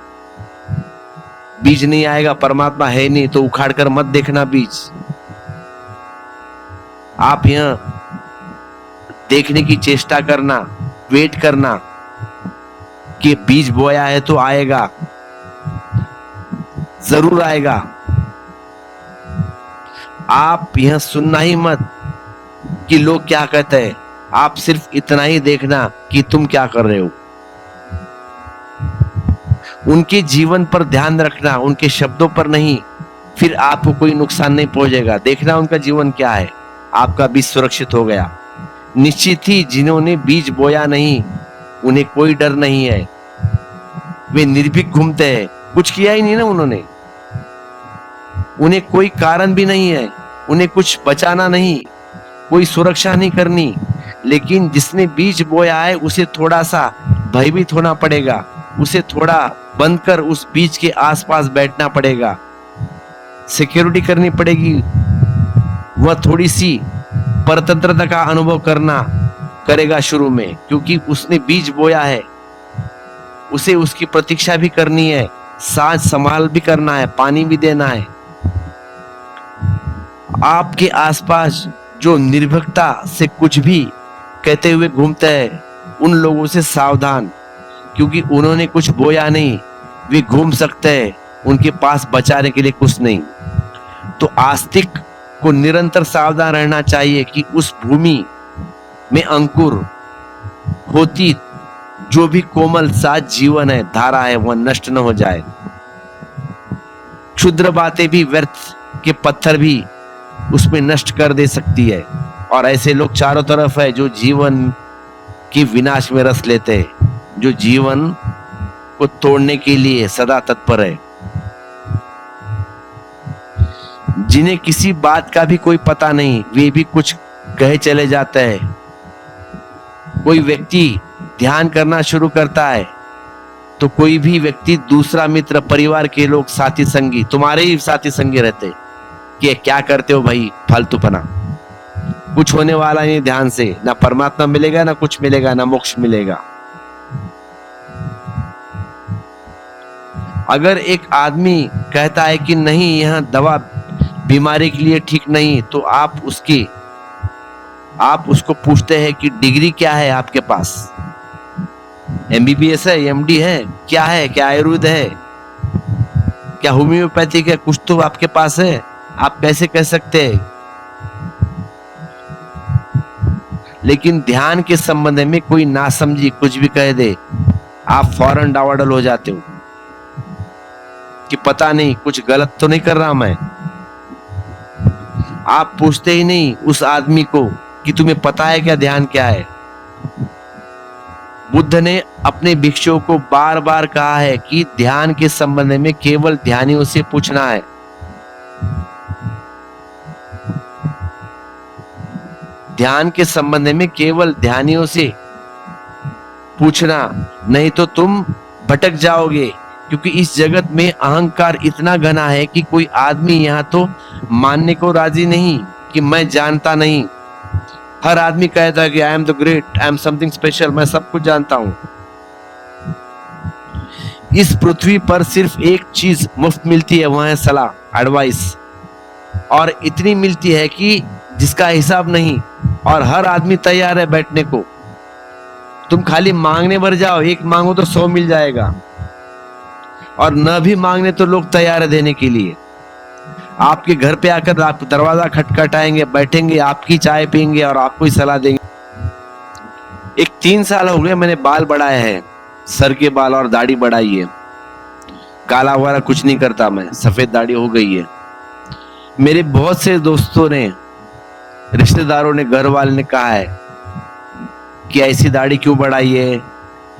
बीज नहीं आएगा, परमात्मा है नहीं, तो उखाड़ कर मत देखना बीज। आप यहां देखने की चेष्टा करना, वेट करना कि बीज बोया है तो आएगा, जरूर आएगा। आप यह सुनना ही मत कि लोग क्या कहते हैं, आप सिर्फ इतना ही देखना कि तुम क्या कर रहे हो। उनके जीवन पर ध्यान रखना, उनके शब्दों पर नहीं, फिर आपको कोई नुकसान नहीं पहुंचेगा। देखना उनका जीवन क्या है, आपका बीज सुरक्षित हो गया। निश्चित ही जिन्होंने बीज बोया नहीं, उन्हें कोई डर नहीं है, वे निर्भीक घूमते हैं, कुछ किया ही नहीं ना उन्होंने, उन्हें कोई कारण भी नहीं है, उन्हें कुछ बचाना नहीं, कोई सुरक्षा नहीं करनी। लेकिन जिसने बीज बोया है उसे थोड़ा सा भयभीत होना पड़ेगा, उसे थोड़ा बंद कर उस बीज के आसपास बैठना पड़ेगा, सिक्योरिटी करनी पड़ेगी। वह थोड़ी सी परतंत्रता का अनुभव करेगा शुरू में, क्योंकि उसने बीज बोया है, उसे उसकी प्रतीक्षा भी करनी है, साज संभाल भी करना है, पानी भी देना है। आपके आसपास जो निर्भीकता से कुछ भी कहते हुए घूमते हैं, उन लोगों से सावधान, क्योंकि उन्होंने कुछ बोया नहीं, वे घूम सकते हैं, उनके पास बचाने के लिए कुछ नहीं। तो आस्तिक को निरंतर सावधान रहना चाहिए कि उस भूमि में अंकुर होती जो भी कोमल सा जीवन है, धारा है, वह नष्ट न हो जाए। क्षुद्र बातें भी, व्यर्थ के पत्थर भी उसमें नष्ट कर दे सकती है। और ऐसे लोग चारों तरफ है जो जीवन की विनाश में रस लेते हैं, जो जीवन को तोड़ने के लिए सदा तत्पर है, जिन्हें किसी बात का भी कोई पता नहीं, वे भी कुछ कहे चले जाते हैं। कोई व्यक्ति ध्यान करना शुरू करता है तो कोई भी व्यक्ति, दूसरा मित्र, परिवार के लोग, साथी संगी, तुम्हारे ही साथी संगी रहते, कि क्या करते हो भाई, फालतूपना, कुछ होने वाला नहीं ध्यान से, ना परमात्मा मिलेगा, ना कुछ मिलेगा, ना मोक्ष मिलेगा। अगर एक आदमी कहता है कि नहीं यह दवा बीमारी के लिए ठीक नहीं, तो आप उसको पूछते हैं कि डिग्री क्या है आपके पास, MBBS है, MD है, क्या है, क्या आयुर्वेद है, क्या होम्योपैथिक है, कुछ तो आपके पास है, आप कैसे कह सकते हैं। लेकिन ध्यान के संबंध में कोई नासमझी कुछ भी कह दे, आप फौरन डावाडोल हो जाते हो कि पता नहीं कुछ गलत तो नहीं कर रहा मैं। आप पूछते ही नहीं उस आदमी को कि तुम्हें पता है क्या ध्यान क्या है। बुद्ध ने अपने भिक्षुओं को बार बार कहा है कि ध्यान के संबंध में केवल ध्यानियों से पूछना है। ध्यान के संबंध में केवल ध्यानियों से पूछना, नहीं तो तुम भटक जाओगे, क्योंकि इस जगत में अहंकार इतना घना है कि कोई आदमी यहाँ तो मानने को राजी नहीं कि मैं जानता नहीं। हर आदमी कहता है कि I am the great, I am something special, मैं सब कुछ जानता हूं। इस पृथ्वी पर सिर्फ एक चीज मुफ्त मिलती है, वह है सलाह, एडवाइस, और इतनी मिलती है कि जिसका हिसाब नहीं, और हर आदमी तैयार है बैठने को। तुम खाली मांगने भर जाओ, एक मांगो तो 100 मिल जाएगा, और न भी मांगने तो लोग तैयार है देने के लिए। आपके घर पे आकर आप दरवाजा खटखटाएंगे, बैठेंगे, आपकी चाय पियेंगे और आपको ही सलाह देंगे। एक 3 साल हो गए मैंने बाल बढ़ाए हैं, सर के बाल और दाढ़ी बढ़ाई है। काला वाला कुछ नहीं करता मैं, सफेद दाढ़ी हो गई है। मेरे बहुत से दोस्तों ने, रिश्तेदारों ने, घर वाले ने कहा है कि ऐसी दाढ़ी क्यों बढ़ाई है,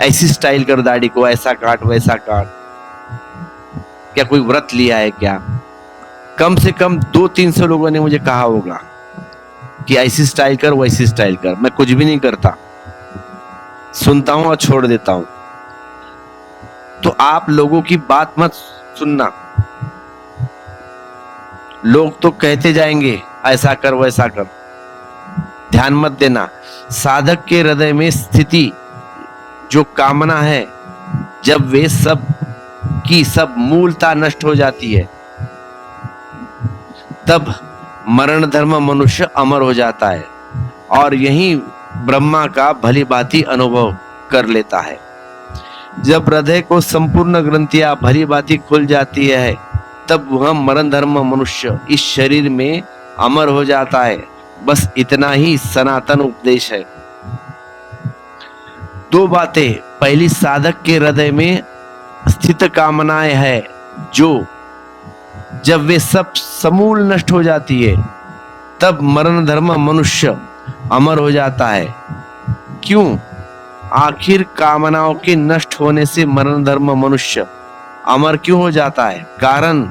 ऐसी स्टाइल कर दाढ़ी को, ऐसा काट वैसा काट, क्या कोई व्रत लिया है क्या। कम से कम 200-300 लोगों ने मुझे कहा होगा कि ऐसी स्टाइल कर, वैसी स्टाइल कर। मैं कुछ भी नहीं करता, सुनता हूं और छोड़ देता हूं। तो आप लोगों की बात मत सुनना, लोग तो कहते जाएंगे ऐसा कर वैसा कर, ध्यान मत देना। साधक के हृदय में स्थिति जो कामना है, जब वे सब की सब मूलता नष्ट हो जाती है, तब मरण धर्म मनुष्य अमर हो जाता है और यही ब्रह्मा का भली भांति अनुभव कर लेता है। जब हृदय को संपूर्ण ग्रंथियां भली भांति खुल जाती है, तब वह मरण धर्म मनुष्य इस शरीर में अमर हो जाता है। बस इतना ही सनातन उपदेश है। 2 बातें, पहली, साधक के हृदय में स्थित कामनाएं है, जो जब वे सब समूल नष्ट हो जाती है, तब मरण धर्म मनुष्य अमर हो जाता है। क्यों? आखिर कामनाओं के नष्ट होने से मरण धर्म मनुष्य अमर क्यों हो जाता है? कारण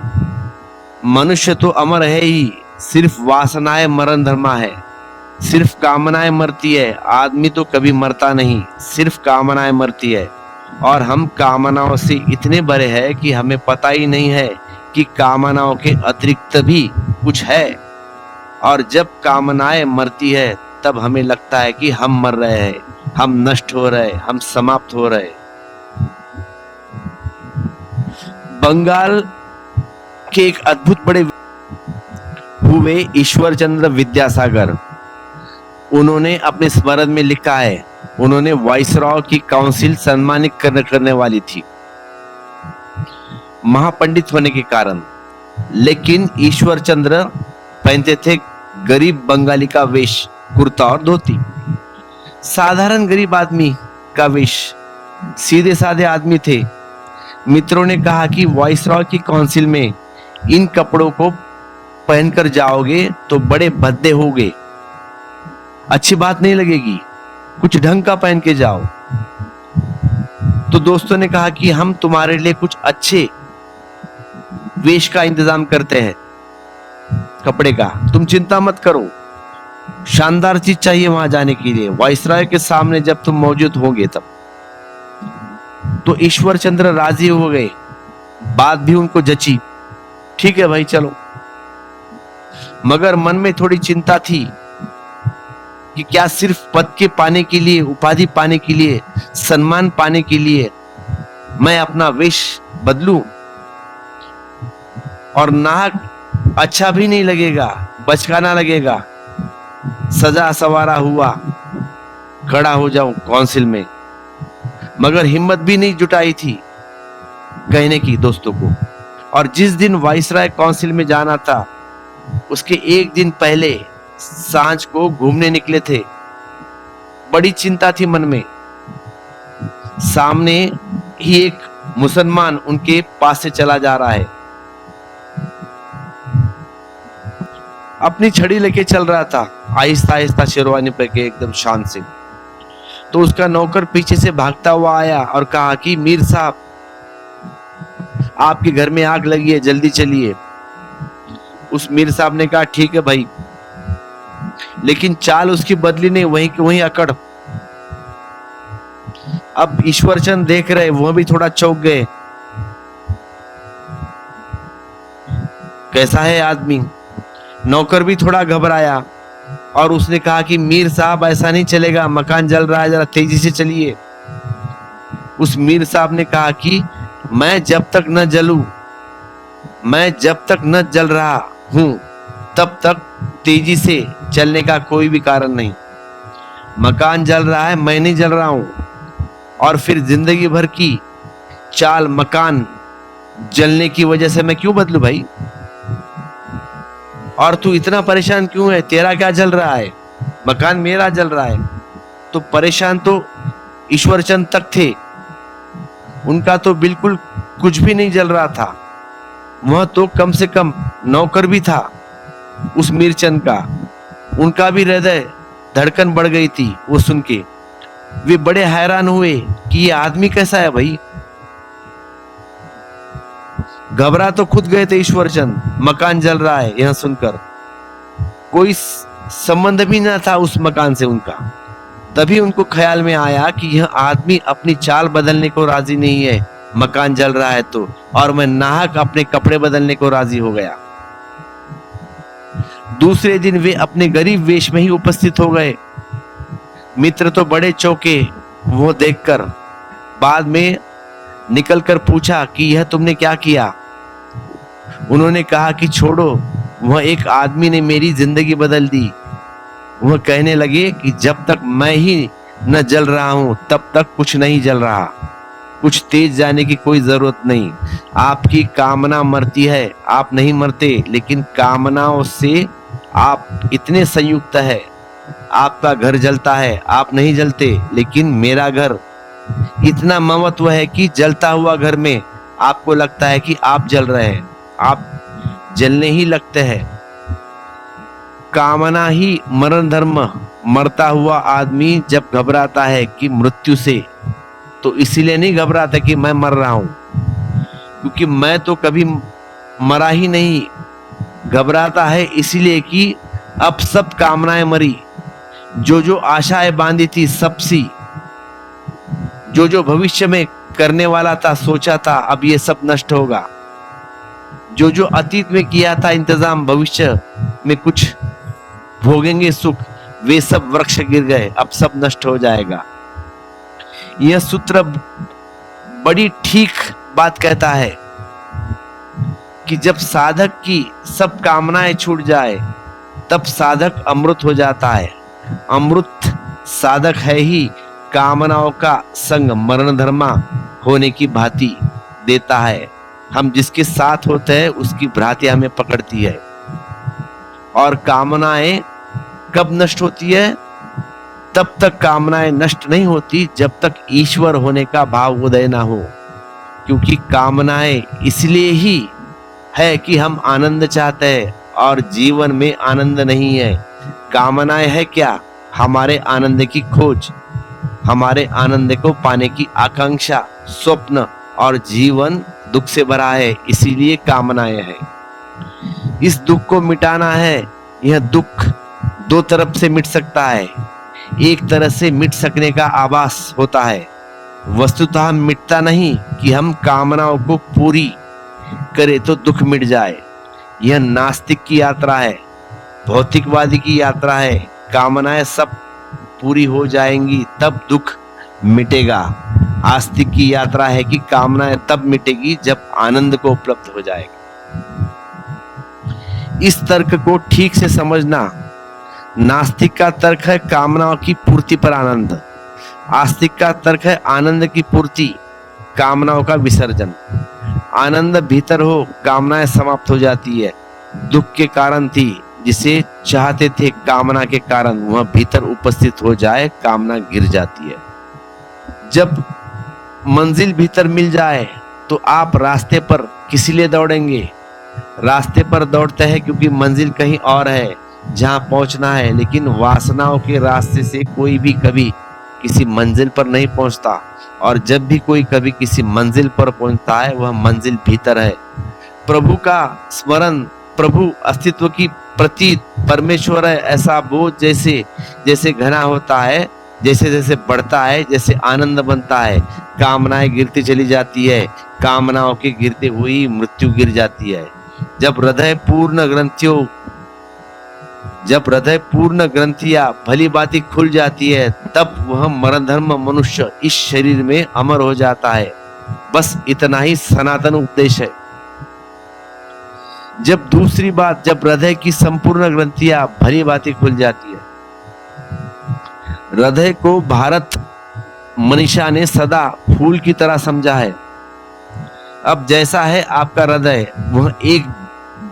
मनुष्य तो अमर है ही, सिर्फ वासनाएं मरण धर्मा है, सिर्फ कामनाएं मरती है। आदमी तो कभी मरता नहीं, सिर्फ कामनाएं मरती है। और हम कामनाओं से इतने भरे हैं कि हमें पता ही नहीं है कि कामनाओं के अतिरिक्त भी कुछ है। और जब कामनाएं मरती है, तब हमें लगता है कि हम मर रहे हैं, हम नष्ट हो रहे, हम समाप्त हो रहे। बंगाल के एक अद्भुत बड़े हुए ईश्वर चंद्र विद्यासागर, उन्होंने अपने स्मरण में लिखा है, उन्होंने वाइसरॉय की काउंसिल सम्मानित करने वाली थी महापंडित होने के कारण, लेकिन ईश्वर चंद्र पहनते थे गरीब बंगाली का वेश, कुर्ता और धोती। साधारण गरीब आदमी का वेश, सीधे साधे आदमी थे। मित्रों ने कहा कि वाइसरॉय की काउंसिल में इन कपड़ों को पहनकर जाओगे तो बड़े भद्दे होगे, अच्छी बात नहीं लगेगी, कुछ ढंग का पहन के जाओ। तो दोस्तों ने कहा कि हम तुम्हारे लिए कुछ अच्छे वेश का इंतजाम करते हैं, कपड़े का, तुम चिंता मत करो। शानदार चीज चाहिए वहां जाने के लिए, वाइसरॉय के सामने जब तुम मौजूद होंगे तब। तो ईश्वर चंद्र राजी हो गए, बात भी उनको जची, ठीक है भाई चलो। मगर मन में थोड़ी चिंता थी कि क्या सिर्फ पद के पाने के लिए, उपाधि पाने के लिए, सम्मान पाने के लिए मैं अपना वेश बदलूं, और नाहक अच्छा भी नहीं लगेगा, बचकाना लगेगा, सजा सवारा हुआ खड़ा हो जाऊं काउंसिल में। मगर हिम्मत भी नहीं जुटाई थी कहने की दोस्तों को। और जिस दिन वाइसराय काउंसिल में जाना था, उसके एक दिन पहले सांझ को घूमने निकले थे। बड़ी चिंता थी मन में। सामने ही एक मुसलमान उनके पास से चला जा रहा है, अपनी छड़ी लेके चल रहा था, आहिस्ता आहिस्ता शेरवानी पे के एकदम शान से। तो उसका नौकर पीछे से भागता हुआ आया और कहा कि मीर साहब, आपके घर में आग लगी है, जल्दी चलिए। उस मीर साहब ने कहा ठीक है भाई, लेकिन चाल उसकी बदली नहीं, वहीं की वहीं अकड़। अब ईश्वरचंद देख रहे, वह भी थोड़ा चौंक गए। कैसा है आदमी? नौकर भी थोड़ा घबराया और उसने कहा कि मीर साहब ऐसा नहीं चलेगा, मकान जल रहा है, जरा तेजी से चलिए। उस मीर साहब ने कहा कि मैं जब तक न जल रहा हूं तब तक तेजी से चलने का कोई भी कारण नहीं। मकान जल रहा है, मैं नहीं जल रहा हूं, और फिर जिंदगी भर की चाल मकान जलने की वजह से मैं क्यों बदलूं भाई? और तू इतना परेशान क्यों है? तेरा क्या जल रहा है? मकान मेरा जल रहा है। तो परेशान तो ईश्वरचंद तक थे, उनका तो बिल्कुल कुछ भी नहीं जल रहा था। वह तो कम से कम नौकर भी था उस मीरचंद का। उनका भी हृदय धड़कन बढ़ गई थी वो सुन के। वे बड़े हैरान हुए कि ये आदमी कैसा है भाई। घबरा तो खुद गए थे ईश्वरचंद, मकान जल रहा है यह सुनकर। कोई संबंध भी ना था उस मकान से उनका। तभी उनको ख्याल में आया कि यह आदमी अपनी चाल बदलने को राजी नहीं है, मकान जल रहा है तो, और मैं नाहक अपने कपड़े बदलने को राजी हो गया। दूसरे दिन वे अपने गरीब वेश में ही उपस्थित हो गए। मित्र तो बड़े चौंके वो देखकर। बाद में निकलकर पूछा कि यह तुमने क्या किया? उन्होंने कहा कि छोड़ो, वह एक आदमी ने मेरी जिंदगी बदल दी। वह कहने लगे कि जब तक मैं ही न जल रहा हूं तब तक कुछ नहीं जल रहा। कुछ तेज जाने की कोई जरूरत नहीं। आपकी कामना मरती है, आप नहीं मरते, लेकिन कामनाओं से आप इतने संयुक्त है। आपका घर जलता है, आप नहीं जलते, लेकिन मेरा घर इतना ममत्व है कि जलता हुआ घर में आपको लगता है कि आप जल रहे हैं, आप जलने ही लगते हैं। कामना ही मरण धर्म। मरता हुआ आदमी जब घबराता है कि मृत्यु से, तो इसीलिए नहीं घबराता कि मैं मर रहा हूं, क्योंकि मैं तो कभी मरा ही नहीं। घबराता है इसीलिए कि अब सब कामनाएं मरी, जो आशाएं बांधी थी सब सी, जो भविष्य में करने वाला था, सोचा था, अब ये सब नष्ट होगा। जो अतीत में किया था इंतजाम, भविष्य में कुछ भोगेंगे सुख, वे सब वृक्ष गिर गए, अब सब नष्ट हो जाएगा। यह सूत्र बड़ी ठीक बात कहता है कि जब साधक की सब कामनाएं छूट जाए तब साधक अमृत हो जाता है। अमृत साधक है ही कामनाओं का संग मरण धर्मा होने की भांति देता है। हम जिसके साथ होते हैं उसकी भ्रांति हमें पकड़ती है। और कामनाएं कब नष्ट होती है? तब तक कामनाएं नष्ट नहीं होती जब तक ईश्वर होने का भाव उदय ना हो। क्योंकि कामनाएं इसलिए ही है कि हम आनंद चाहते हैं और जीवन में आनंद नहीं है। कामनाएं है क्या? हमारे आनंद की खोज, हमारे आनंद को पाने की आकांक्षा, स्वप्न, और जीवन दुख से भरा है, इसीलिए कामनाएं हैं। इस दुख को मिटाना है। यह दुख दो तरफ से मिट सकता है। एक तरह से मिट सकने का आभास होता है, वस्तुतः मिटता नहीं कि हम कामनाओं को पूरी करें तो दुख मिट जाए। यह नास्तिक की यात्रा है। भौतिकवादी की यात्रा है, कामनाएं सब पूरी हो जाएंगी तब दुख मिटेगा। आस्तिक की यात्रा है कि कामनाएं तब मिटेगी जब आनंद को उपलब्ध हो जाएगा। इस तर्क को ठीक से समझना। नास्तिक का तर्क है कामनाओं की पूर्ति पर आनंद, आस्तिक का तर्क है आनंद की पूर्ति, कामनाओं का विसर्जन। आनंद भीतर हो, कामनाएं समाप्त हो जाती है। दुख के कारण थी, जिसे चाहते थे कामना के कारण वह भीतर उपस्थित हो जाए, कामना गिर जाती है। जब मंजिल भीतर मिल जाए तो आप रास्ते पर किस लिए दौड़ेंगे? रास्ते पर दौड़ते हैं क्योंकि मंजिल कहीं और है जहां पहुंचना है, लेकिन वासनाओं के रास्ते से कोई भी कभी किसी मंजिल पर नहीं पहुंचता। और जब भी कोई कभी किसी मंजिल पर पहुंचता है, वह मंजिल भीतर है। प्रभु का स्मरण, प्रभु अस्तित्व की प्रतीत, परमेश्वर है ऐसा बोध जैसे जैसे घना होता है, जैसे जैसे बढ़ता है, जैसे आनंद बनता है, कामनाएं गिरती चली जाती है। कामनाओं के गिरते हुई मृत्यु गिर जाती है। जब हृदय पूर्ण ग्रंथियां भली बाती खुल जाती है, तब वह मरणधर्म मनुष्य इस शरीर में अमर हो जाता है। बस इतना ही सनातन उपदेश है। जब दूसरी बात, जब हृदय की संपूर्ण ग्रंथियां भली बाती खुल जाती है। हृदय को भारत मनीषा ने सदा फूल की तरह समझा है। अब जैसा है आपका हृदय, वह एक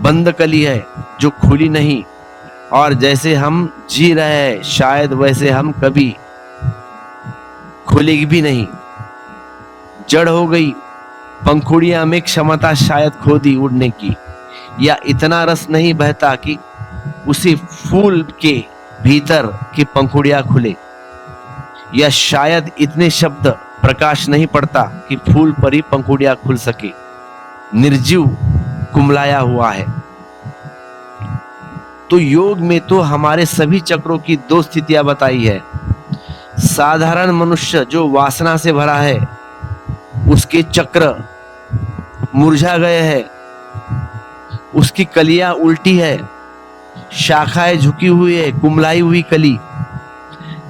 बंद कली है जो खुली नहीं, और जैसे हम जी रहे हैं शायद वैसे हम कभी खुलेगी भी नहीं। जड़ हो गई, पंखुड़ियां में क्षमता शायद खो दी उड़ने की, या इतना रस नहीं बहता कि उसी फूल के भीतर की पंखुड़ियां खुले, या शायद इतने शब्द प्रकाश नहीं पड़ता कि फूल पर ही पंखुड़ियां खुल सके। निर्जीव कुमलाया हुआ है। तो योग में तो हमारे सभी चक्रों की दो स्थितियां बताई है। साधारण मनुष्य जो वासना से भरा है, उसके चक्र मुरझा गए हैं, उसकी कलियां उल्टी है, शाखाएं झुकी हुई है, कुमलाई हुई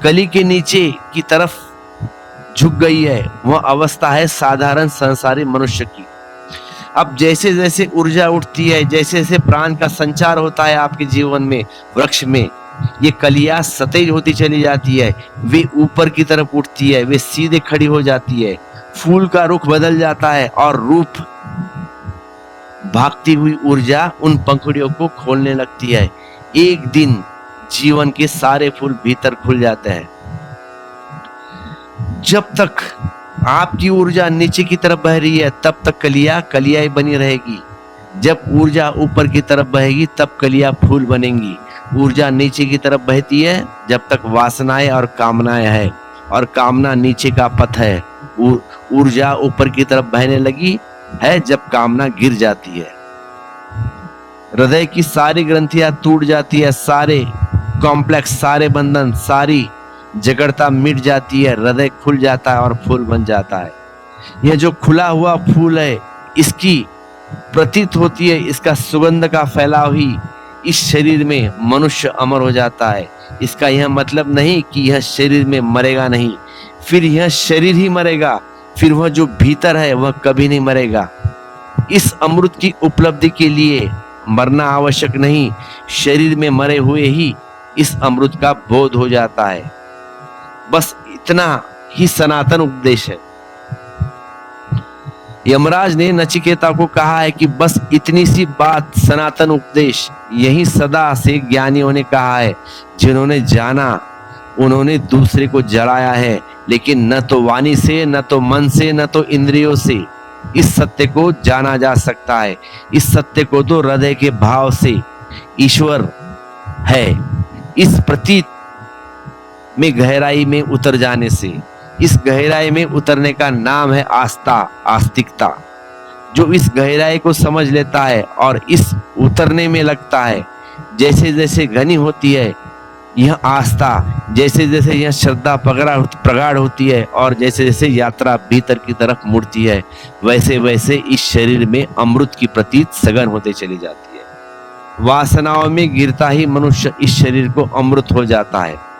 कली के नीचे की तरफ झुक गई है। वह अवस्था है साधारण संसारी मनुष्य की। अब जैसे जैसे ऊर्जा उठती है, जैसे जैसे प्राण का संचार होता है आपके जीवन में, वृक्ष में, ये कलियां सतेज होती चली जाती है, वे ऊपर की तरफ उठती है, वे सीधे खड़ी हो जाती है, फूल का रुख बदल जाता है और रूप भागती हुई ऊर्जा उन पंखुड़ियों को खोलने लगती है। एक दिन जीवन के सारे फूल भीतर खुल जाते हैं। जब तक आपकी ऊर्जा नीचे की तरफ बह रही है, तब तक कलियां बनी रहेगी। जब ऊर्जा ऊपर की तरफ बहेगी, तब कलियां फूल बनेंगी। ऊर्जा नीचे की तरफ बहती है जब तक वासनाएं और कामनाएं है, और कामना नीचे का पथ है। ऊर्जा ऊपर की तरफ बहने लगी है जब कामना गिर जाती है। हृदय की सारी ग्रंथियां टूट जाती है, सारे कॉम्प्लेक्स, सारे बंधन, सारी जगड़ता मिट जाती है, हृदय खुल जाता है और फूल बन जाता है। यह जो खुला हुआ फूल है, इसकी प्रतीत होती है, इसका सुगंध का फैलाव ही इस शरीर में मनुष्य अमर हो जाता है। इसका यह मतलब नहीं कि यह शरीर में मरेगा नहीं, फिर यह शरीर ही मरेगा, फिर वह जो भीतर है वह कभी नहीं मरेगा। इस अमृत की उपलब्धि के लिए मरना आवश्यक नहीं, शरीर में मरे हुए ही इस अमृत का बोध हो जाता है। बस इतना ही सनातन उपदेश है। यमराज ने नचिकेता को कहा है कि बस इतनी सी बात, सनातन उपदेश, यही सदा से ज्ञानियों ने कहा है। जिन्होंने जाना उन्होंने दूसरे को जलाया है, लेकिन न तो वाणी से, न तो मन से, न तो इंद्रियों से इस सत्य को जाना जा सकता है। इस सत्य को तो हृदय के भाव से ईश्वर है, इस प्रतीत में गहराई में उतर जाने से। इस गहराई में उतरने का नाम है आस्था, आस्तिकता। जो इस गहराई को समझ लेता है और इस उतरने में लगता है, जैसे जैसे घनी होती है यह आस्था, जैसे जैसे यह श्रद्धा प्रगाढ़ होती है, और जैसे जैसे यात्रा भीतर की तरफ मुड़ती है, वैसे वैसे इस शरीर में अमृत की प्रतीत सघन होते चली जाती है। वासनाओं में गिरता ही मनुष्य इस शरीर को अमृत हो जाता है।